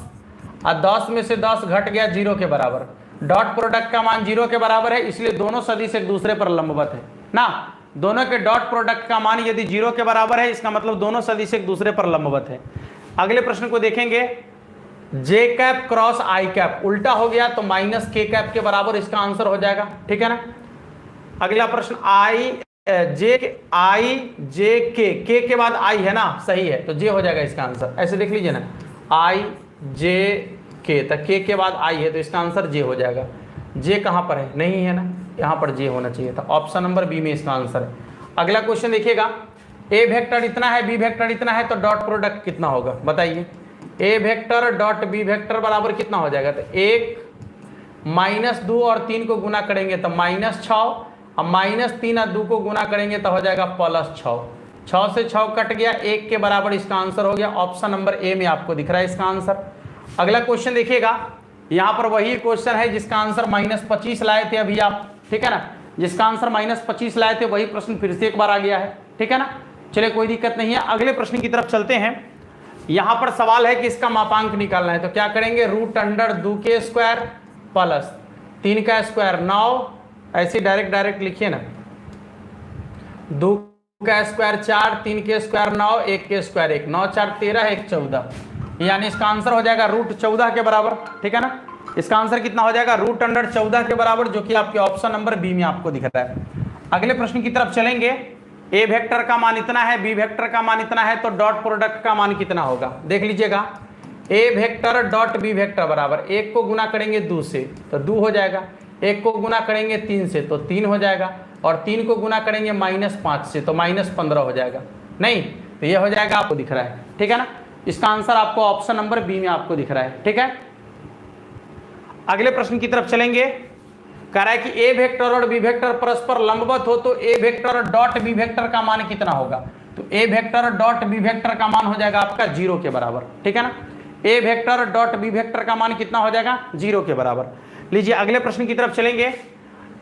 और 10 में से 10 घट गया 0 के बराबर। डॉट प्रोडक्ट का मान 0 के बराबर है, इसलिए दोनों सदिश एक दूसरे पर लंबवत है ना। दोनों के डॉट प्रोडक्ट का मान यदि 0 के बराबर है, इसका मतलब दोनों सदिश एक दूसरे पर लंबवत है। अगले प्रश्न को देखेंगे। j cap cross i cap उल्टा हो गया तो -k कैप के बराबर इसका आंसर हो जाएगा। ठीक है ना, अगला प्रश्न j k के बाद i है ना, सही है, तो j हो जाएगा इसका आंसर। ऐसे देख लीजिए ना, i j k, तो k के बाद i है तो इसका आंसर j हो जाएगा। j कहाँ पर है, नहीं है ना, यहाँ पर j होना चाहिए था, ऑप्शन नंबर बी में इसका आंसर है। अगला क्वेश्चन देखिएगा, a वेक्टर इतना है, b वेक्टर इतना है, तो डॉट प्रोडक्ट कितना होगा बताइए। a vector dot b vector बराबर कितना हो जाएगा, तो 1 -2 और 3 को गुना करेंगे तो -6, और -3 और 2 को गुना करेंगे तो हो जाएगा +6। 6 से 6 कट गया, 1 के बराबर इसका आंसर हो गया। ऑप्शन नंबर ए में आपको दिख रहा है इसका आंसर। अगला क्वेश्चन देखिएगा, यहाँ पर वही क्वेश्चन है जिसका आंसर -25 लाए थे अभी आप। ठीक है ना, जिसका आंसर -25 लाए थे वही प्रश्न फिर से एक बार आ गया है। ठीक है ना, चलिए कोई दिक्कत नहीं है। अगले प्रश्न की तरफ चलते हैं। यहाँ पर सवाल है कि इसका मापांक निकालना है, तो क्या करेंगे, √2k² प्लस 3 का स्क्वायर 9, ऐसे डायरेक्ट लिखिए ना, 2 का स्क्वायर 4, 3 के स्क्वायर 9, 1 के स्क्वायर 1, 9 4 13, 1 14, यानी इसका आंसर हो जाएगा √14 के बराबर। ठीक है ना, इसका आंसर कितना हो जाएगा √14 के बराबर, जो कि आपके ऑप्शन नंबर बी में आपको दिख रहा है। अगले प्रश्न की तरफ चलेंगे। ए वेक्टर का मान इतना है, बी वेक्टर का मान इतना है, तो डॉट प्रोडक्ट का मान कितना होगा, देख लीजिएगा। ए वेक्टर डॉट बी वेक्टर बराबर 1 को गुना करेंगे 2 से तो 2 हो जाएगा, 1 को गुना करेंगे 3 से तो 3 हो जाएगा, और 3 को गुना करेंगे -5 से तो -15 हो जाएगा। नहीं तो ये हो जाएगा, आपको दिख रहा है। ठीक है ना, इसका आंसर आपको ऑप्शन नंबर बी में आपको दिख रहा है। ठीक है, अगले प्रश्न की तरफ चलेंगे। कह रहा है कि ए वेक्टर और बी वेक्टर परस्पर लंबवत हो तो A vector dot B vector का मान कितना होगा, तो A vector dot B vector का मान हो जाएगा आपका 0 के बराबर। ठीक है ना, ए वेक्टर डॉट बी वेक्टर का मान कितना हो जाएगा 0 के बराबर। लीजिए अगले प्रश्न की तरफ चलेंगे।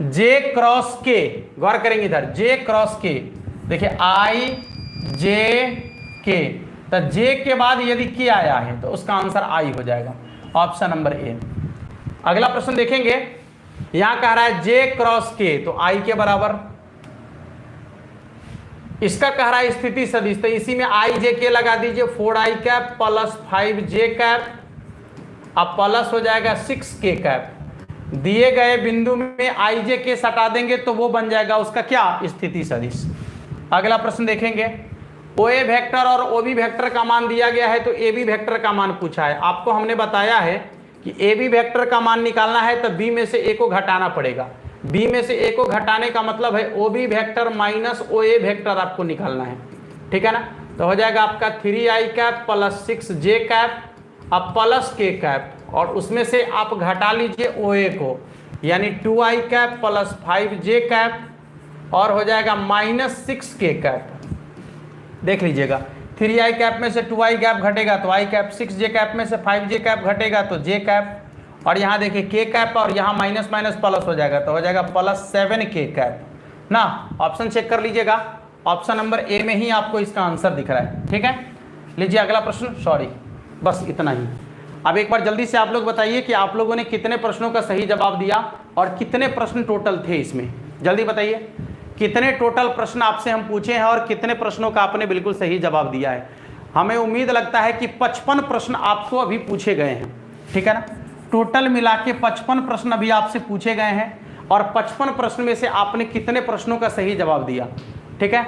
जे क्रॉस के, गौर करेंगे इधर, जे क्रॉस के, देखिए आई जे के, तो जे के बाद यदि के आया है तो उसका आंसर आई हो जाएगा, ऑप्शन नंबर ए। अगला प्रश्न देखेंगे, यहां कह रहा है जे क्रॉस के, तो आई के बराबर, इसका कह रहा है स्थिति सदिश, तो इसी में आई जे के लगा दीजिए, 4i cap plus 5j cap, अब प्लस हो जाएगा 6k कैप। दिए गए बिंदु में आई जे के सटा देंगे तो वो बन जाएगा उसका क्या, स्थिति सदिश। अगला प्रश्न देखेंगे। ओ ए वेक्टर और ओ बी वेक्टर का मान दिया गया है तो ए बी वेक्टर का मान पूछा है। आपको हमने बताया है कि ए बी वेक्टर का मान निकालना है तो बी में से ए को घटाना पड़ेगा, बी में से ए को घटाने का मतलब है O B vector minus O ए वेक्टर आपको निकालना है। ठीक है ना, तो हो जाएगा आपका 3i cap plus 6j cap, अब प्लस k कैप, और उसमें से आप घटा लीजिए ओ ए को, यानी 2i cap plus 5j cap, और हो जाएगा -6k कैप। देख लीजिएगा, 3i कैप में से 2i कैप घटेगा तो i कैप, 6j कैप में से 5j कैप घटेगा तो j कैप, और यहाँ देखिए k कैप और यहाँ माइनस माइनस प्लस हो जाएगा तो हो जाएगा +7k कैप ना। ऑप्शन चेक कर लीजिएगा, ऑप्शन नंबर ए में ही आपको इसका आंसर दिख रहा है। ठीक है, लीजिए अगला प्रश्न, सॉरी बस इतना ही। अब एक बार जल्दी से आप लोग बताइए कि आप लोगों ने कितने प्रश्नों का सही जवाब दिया और कितने प्रश्न टोटल थे इसमें, जल्दी बताइए कितने टोटल प्रश्न आपसे हम पूछे हैं और कितने प्रश्नों का आपने बिल्कुल सही जवाब दिया है। हमें उम्मीद लगता है कि 55 प्रश्न आपको अभी पूछे गए हैं। ठीक है ना, टोटल मिला के 55 प्रश्न अभी आपसे पूछे गए हैं, और 55 प्रश्न में से आपने कितने प्रश्नों का सही जवाब दिया। ठीक है,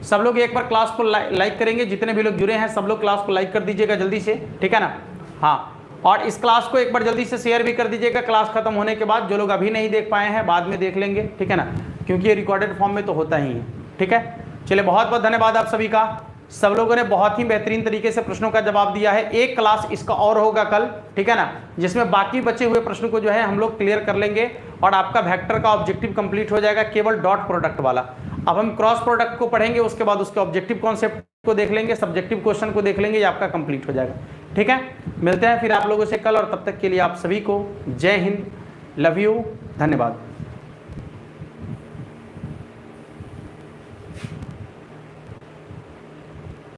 सब लोग एक बार क्लास को लाइक करेंगे, जितने भी लोग जुड़े हैं सब लोग क्लास को लाइक कर दीजिएगा जल्दी से। ठीक है ना, हाँ, और इस क्लास को एक बार जल्दी से शेयर भी कर दीजिएगा क्लास खत्म होने के बाद। जो लोग अभी नहीं देख पाए हैं बाद में देख लेंगे। ठीक है ना, क्योंकि ये रिकॉर्डेड फॉर्म में तो होता ही है। ठीक है, चलिए बहुत बहुत धन्यवाद आप सभी का। सब लोगों ने बहुत ही बेहतरीन तरीके से प्रश्नों का जवाब दिया है। एक क्लास इसका और होगा कल, ठीक है ना, जिसमें बाकी बचे हुए प्रश्न को जो है हम लोग क्लियर कर लेंगे और आपका वेक्टर का ऑब्जेक्टिव कंप्लीट हो जाएगा, केवल डॉट प्रोडक्ट वाला। अब हम क्रॉस प्रोडक्ट को पढ़ेंगे, उसके बाद उसके ऑब्जेक्टिव कॉन्सेप्ट को देख लेंगे, सब्जेक्टिव क्वेश्चन को देख लेंगे, ये आपका कंप्लीट हो जाएगा। ठीक है, मिलते हैं फिर आप लोगों से कल, और तब तक के लिए आप सभी को जय हिंद, लव यू, धन्यवाद।